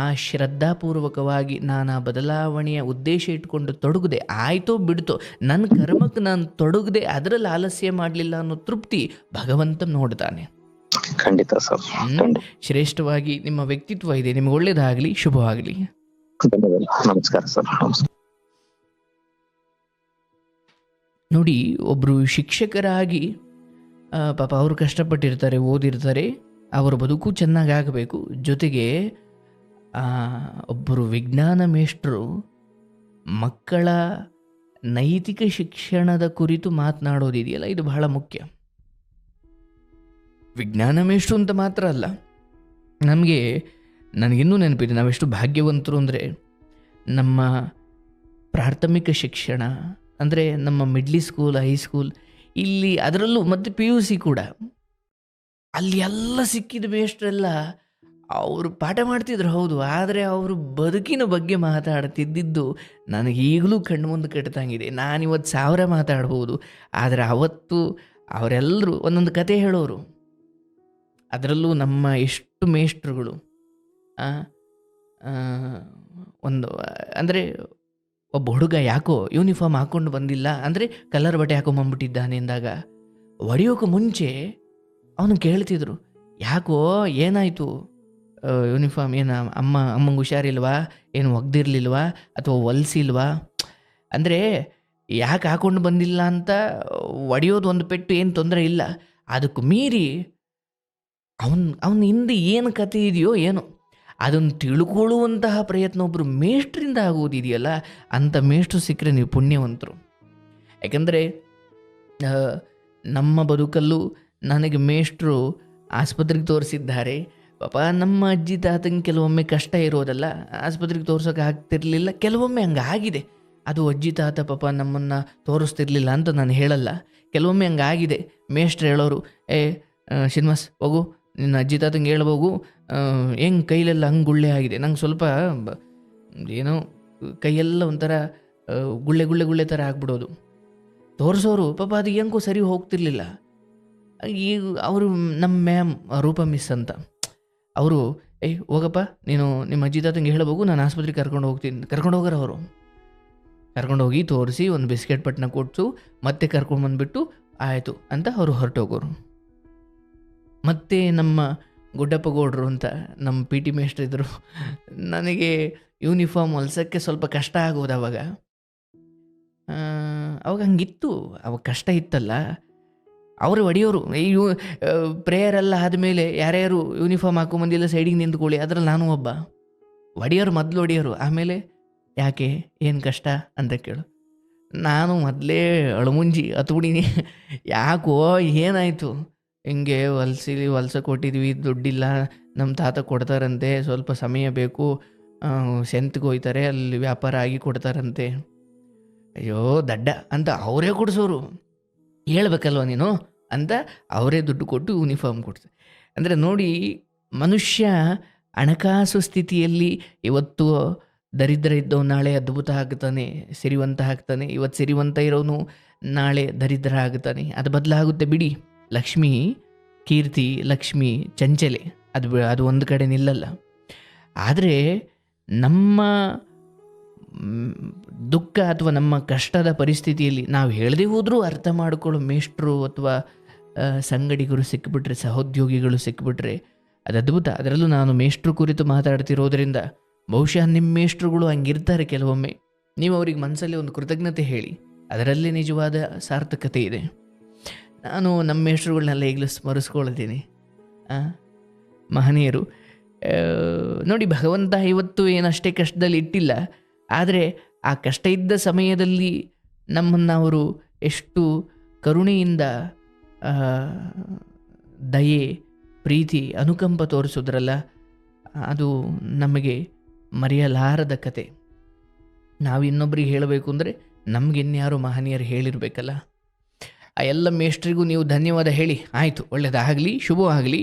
ಆ ಶ್ರದ್ಧಾಪೂರ್ವಕವಾಗಿ ನಾನು ಆ ಬದಲಾವಣೆಯ ಉದ್ದೇಶ ಇಟ್ಕೊಂಡು ತೊಡಗದೆ, ಆಯ್ತೋ ಬಿಡ್ತೋ, ನನ್ನ ಕರ್ಮಕ್ಕೆ ನಾನು ತೊಡಗದೆ ಅದರಲ್ಲಿ ಆಲಸ್ಯ ಮಾಡಲಿಲ್ಲ ಅನ್ನೋ ತೃಪ್ತಿ ಭಗವಂತ ನೋಡ್ತಾನೆ. ಖಂಡಿತ ಸರ್. ಶ್ರೇಷ್ಠವಾಗಿ ನಿಮ್ಮ ವ್ಯಕ್ತಿತ್ವ ಇದೆ. ನಿಮಗೆ ಒಳ್ಳೇದಾಗಲಿ, ಶುಭವಾಗಲಿ. ನಮಸ್ಕಾರ ಸರ್. ನಮಸ್ಕಾರ. ನೋಡಿ, ಒಬ್ಬರು ಶಿಕ್ಷಕರಾಗಿ ಪಾಪ ಅವರು ಕಷ್ಟಪಟ್ಟಿರ್ತಾರೆ, ಓದಿರ್ತಾರೆ, ಅವರ ಬದುಕು ಚೆನ್ನಾಗಿ ಆಗಬೇಕು. ಜೊತೆಗೆ ಒಬ್ಬರು ವಿಜ್ಞಾನ ಮೇಷ್ಟ್ರು ಮಕ್ಕಳ ನೈತಿಕ ಶಿಕ್ಷಣದ ಕುರಿತು ಮಾತನಾಡೋದಿದೆಯಲ್ಲ, ಇದು ಬಹಳ ಮುಖ್ಯ. ವಿಜ್ಞಾನ ಮೇಷ್ಟ್ರು ಅಂತ ಮಾತ್ರ ಅಲ್ಲ, ನನಗಿನ್ನೂ ನೆನಪಿದೆ ನಾವೆಷ್ಟು ಭಾಗ್ಯವಂತರು ಅಂದರೆ, ನಮ್ಮ ಪ್ರಾಥಮಿಕ ಶಿಕ್ಷಣ ಅಂದರೆ ನಮ್ಮ ಮಿಡ್ಲಿ ಸ್ಕೂಲ್, ಹೈಸ್ಕೂಲ್, ಇಲ್ಲಿ ಅದರಲ್ಲೂ ಮತ್ತು PUC ಕೂಡ, ಅಲ್ಲಿ ಎಲ್ಲ ಸಿಕ್ಕಿದ ಮೇಷ್ಟ್ರೆಲ್ಲ ಅವರು ಪಾಠ ಮಾಡ್ತಿದ್ರು ಹೌದು, ಆದರೆ ಅವರು ಬದುಕಿನ ಬಗ್ಗೆ ಮಾತಾಡ್ತಿದ್ದಿದ್ದು ನನಗೆ ಈಗಲೂ ಕಣ್ಣು ಮುಂದೆ ಕಟ್ತಂಗಿದೆ. ನಾನಿವತ್ತು 1000 ಮಾತಾಡ್ಬೋದು, ಆದರೆ ಅವತ್ತು ಅವರೆಲ್ಲರೂ ಒಂದೊಂದು ಕತೆ ಹೇಳೋರು. ಅದರಲ್ಲೂ ನಮ್ಮ ಎಷ್ಟು ಮೇಷ್ಟ್ರುಗಳು ಒಂದು ಅಂದರೆ ಒಬ್ಬ ಹುಡುಗ ಯಾಕೋ ಯೂನಿಫಾರ್ಮ್ ಹಾಕ್ಕೊಂಡು ಬಂದಿಲ್ಲ ಅಂದರೆ ಕಲರ್ ಬಟ್ಟೆ ಹಾಕೊಂಬಂದ್ಬಿಟ್ಟಿದ್ದಾನೆ ಎಂದಾಗ ಹೊಡೆಯೋಕೆ ಮುಂಚೆ ಅವನು ಕೇಳ್ತಿದ್ರು, ಯಾಕೋ ಏನಾಯಿತು, ಯೂನಿಫಾರ್ಮ್ ಏನು ಅಮ್ಮಂಗೆ ಹುಷಾರಿಲ್ವಾ, ಏನು ಒಗ್ದಿರ್ಲಿಲ್ವಾ ಅಥವಾ ಹೊಲ್ಸಿಲ್ವಾ, ಅಂದರೆ ಯಾಕೆ ಹಾಕೊಂಡು ಬಂದಿಲ್ಲ ಅಂತ ಹೊಡೆಯೋದು ಒಂದು ಪೆಟ್ಟು, ಏನು ತೊಂದರೆ ಇಲ್ಲ. ಅದಕ್ಕೆ ಮೀರಿ ಅವನ ಹಿಂದೆ ಏನು ಕತೆ ಇದೆಯೋ ಏನೋ ಅದನ್ನು ತಿಳ್ಕೊಳ್ಳುವಂತಹ ಪ್ರಯತ್ನ ಒಬ್ಬರು ಮೇಷ್ಟ್ರಿಂದ ಆಗುವುದಿದೆಯಲ್ಲ, ಅಂಥ ಮೇಷ್ಟ್ರು ಸಿಕ್ಕರೆ ನೀವು ಪುಣ್ಯವಂತರು. ಯಾಕಂದರೆ ನಮ್ಮ ಬದುಕಲ್ಲೂ ನನಗೆ ಮೇಷ್ಟ್ರು ಆಸ್ಪತ್ರೆಗೆ ತೋರಿಸಿದ್ದಾರೆ. ಪಾಪ ನಮ್ಮ ಅಜ್ಜಿ ತಾತಂಗೆ ಕೆಲವೊಮ್ಮೆ ಕಷ್ಟ ಇರೋದಲ್ಲ, ಆಸ್ಪತ್ರೆಗೆ ತೋರ್ಸೋಕೆ ಆಗ್ತಿರ್ಲಿಲ್ಲ, ಕೆಲವೊಮ್ಮೆ ಹಂಗಾಗಿದೆ. ಅದು ಅಜ್ಜಿ ತಾತ ಪಾಪ ನಮ್ಮನ್ನು ತೋರಿಸ್ತಿರ್ಲಿಲ್ಲ ಅಂತ ನಾನು ಹೇಳಲ್ಲ, ಕೆಲವೊಮ್ಮೆ ಹಂಗಾಗಿದೆ. ಮೇಷ್ಟ್ರು ಹೇಳೋರು, ಶ್ರೀನಿವಾಸ್ ಹೋಗು ನಿನ್ನ ಅಜ್ಜಿ ತಾತಂಗೆ ಹೇಳ್ಬೋಗು, ಹೆಂಗೆ ಕೈಲೆಲ್ಲ ಹಂಗೆ ಗುಳ್ಳೆ ಆಗಿದೆ, ನಂಗೆ ಸ್ವಲ್ಪ ಏನೋ ಕೈಯೆಲ್ಲ ಒಂಥರ ಗುಳ್ಳೆ ಗುಳ್ಳೆ ಗುಳ್ಳೆ ಥರ ಆಗ್ಬಿಡೋದು. ತೋರಿಸೋರು ಪಾಪ ಅದು ಹೆಂಗೋ ಸರಿ ಹೋಗ್ತಿರ್ಲಿಲ್ಲ. ಈಗ ಅವರು ನಮ್ಮ ಮ್ಯಾಮ್ ರೂಪಾ ಮಿಸ್ ಅಂತ, ಅವರು ಹೋಗಪ್ಪ ನೀನು ನಿಮ್ಮ ಅಜ್ಜಿ ತಾತಂಗೆ ಹೇಳ್ಬೋಗು, ನಾನು ಆಸ್ಪತ್ರೆಗೆ ಕರ್ಕೊಂಡು ಹೋಗ್ತೀನಿ. ಕರ್ಕೊಂಡು ಹೋಗೋರು ಅವರು, ಕರ್ಕೊಂಡೋಗಿ ತೋರಿಸಿ ಒಂದು ಬಿಸ್ಕೆಟ್ ಪಟ್ಟಣ ಕೊಟ್ಟು ಮತ್ತೆ ಕರ್ಕೊಂಡ್ಬಂದುಬಿಟ್ಟು ಆಯಿತು ಅಂತ ಅವರು ಹೊರಟೋಗೋರು. ಮತ್ತು ನಮ್ಮ ಗುಡ್ಡಪ್ಪ ಗೌಡ್ರು ಅಂತ ನಮ್ಮ PT ಮೇಷ್ಟ್ರು ಇದ್ದರು. ನನಗೆ ಯೂನಿಫಾರ್ಮ್ ಹೊಲ್ಸೋಕ್ಕೆ ಸ್ವಲ್ಪ ಕಷ್ಟ ಆಗೋದು ಅವಾಗ ಹಂಗಿತ್ತು, ಅವಾಗ ಕಷ್ಟ ಇತ್ತಲ್ಲ. ಅವರು ಹೊಡೆಯೋರು, ಪ್ರೇಯರೆಲ್ಲ ಆದಮೇಲೆ ಯಾರ್ಯಾರು ಯೂನಿಫಾರ್ಮ್ ಹಾಕೊಂಬಂದಿಲ್ಲ ಸೈಡಿಗೆ ನಿಂತ್ಕೊಳ್ಳಿ, ಅದರಲ್ಲಿ ನಾನು ಒಬ್ಬ. ಹೊಡೆಯೋರು ಮೊದಲು ಹೊಡೆಯೋರು, ಆಮೇಲೆ ಯಾಕೆ ಏನು ಕಷ್ಟ ಅಂತ ಕೇಳು. ನಾನು ಮೊದಲೇ ಅಳಮುಂಜಿ ಹತ್ಬಿಡೀನಿ, ಯಾಕೋ ಏನಾಯಿತು, ಹಿಂಗೆ ಹೊಲ್ಸಕ್ಕೆ ಕೊಟ್ಟಿದ್ವಿ, ದುಡ್ಡಿಲ್ಲ, ನಮ್ಮ ತಾತ ಕೊಡ್ತಾರಂತೆ, ಸ್ವಲ್ಪ ಸಮಯ ಬೇಕು, ಸೆಂತ್ಗೆ ಹೋಯ್ತಾರೆ, ಅಲ್ಲಿ ವ್ಯಾಪಾರ ಆಗಿ ಕೊಡ್ತಾರಂತೆ. ಅಯ್ಯೋ ದಡ್ಡ ಅಂತ ಅವರೇ ಕೊಡಿಸೋರು. ಹೇಳ್ಬೇಕಲ್ವ ನೀನು ಅಂತ ಅವರೇ ದುಡ್ಡು ಕೊಟ್ಟು ಯೂನಿಫಾರ್ಮ್ ಕೊಡ್ತಾರೆ. ಅಂದರೆ ನೋಡಿ, ಮನುಷ್ಯ ಹಣಕಾಸು ಸ್ಥಿತಿಯಲ್ಲಿ ಇವತ್ತು ದರಿದ್ರ ಇದ್ದವ ನಾಳೆ ಅದ್ಭುತ ಆಗ್ತಾನೆ, ಸಿರಿವಂತ ಆಗ್ತಾನೆ. ಇವತ್ತು ಸಿರಿವಂತ ಇರೋನು ನಾಳೆ ದರಿದ್ರ ಆಗ್ತಾನೆ. ಅದು ಬದಲಾಗುತ್ತೆ ಬಿಡಿ. ಲಕ್ಷ್ಮಿ ಕೀರ್ತಿ, ಲಕ್ಷ್ಮಿ ಚಂಚಲೆ, ಅದು ಒಂದು ಕಡೆ ನಿಲ್ಲಲ್ಲ. ಆದರೆ ನಮ್ಮ ದುಃಖ ಅಥವಾ ನಮ್ಮ ಕಷ್ಟದ ಪರಿಸ್ಥಿತಿಯಲ್ಲಿ ನಾವು ಹೇಳದೇ ಹೋದರೂ ಅರ್ಥ ಮಾಡಿಕೊಳ್ಳೋ ಮೇಷ್ಟ್ರು ಅಥವಾ ಸಂಗಡಿಗರು ಸಿಕ್ಕಿಬಿಟ್ರೆ, ಸಹೋದ್ಯೋಗಿಗಳು ಸಿಕ್ಕಿಬಿಟ್ರೆ ಅದು ಅದ್ಭುತ. ಅದರಲ್ಲೂ ನಾನು ಮೇಷ್ಟ್ರು ಕುರಿತು ಮಾತಾಡ್ತಿರೋದ್ರಿಂದ ಬಹುಶಃ ನಿಮ್ಮ ಮೇಷ್ಟ್ರುಗಳು ಹಂಗಿರ್ತಾರೆ ಕೆಲವೊಮ್ಮೆ. ನೀವು ಅವ್ರಿಗೆ ಮನಸ್ಸಲ್ಲಿ ಒಂದು ಕೃತಜ್ಞತೆ ಹೇಳಿ, ಅದರಲ್ಲಿ ನಿಜವಾದ ಸಾರ್ಥಕತೆ ಇದೆ. ನಾನು ನಮ್ಮ ಮೇಷ್ಟ್ರುಗಳನ್ನೆಲ್ಲ ಈಗಲೂ ಸ್ಮರಿಸ್ಕೊಳ್ತೀನಿ. ಮಹನೀಯರು ನೋಡಿ, ಭಗವಂತ ಇವತ್ತು ಏನಷ್ಟೇ ಕಷ್ಟದಲ್ಲಿ ಇಟ್ಟಿಲ್ಲ, ಆದರೆ ಆ ಕಷ್ಟ ಇದ್ದ ಸಮಯದಲ್ಲಿ ನಮ್ಮನ್ನು ಅವರು ಎಷ್ಟು ಕರುಣೆಯಿಂದ ದಯೆ, ಪ್ರೀತಿ, ಅನುಕಂಪ ತೋರಿಸೋದ್ರಲ್ಲ, ಅದು ನಮಗೆ ಮರೆಯಲಾರದ ಕತೆ. ನಾವು ಇನ್ನೊಬ್ಬರಿಗೆ ಹೇಳಬೇಕು ಅಂದರೆ ನಮಗಿನ್ಯಾರು ಮಹನೀಯರು ಹೇಳಿರಬೇಕಲ್ಲ. ಆ ಎಲ್ಲ ಮೇಷ್ಟ್ರಿಗೂ ನೀವು ಧನ್ಯವಾದ ಹೇಳಿ. ಆಯಿತು, ಒಳ್ಳೆಯದಾಗಲಿ, ಶುಭವಾಗಲಿ.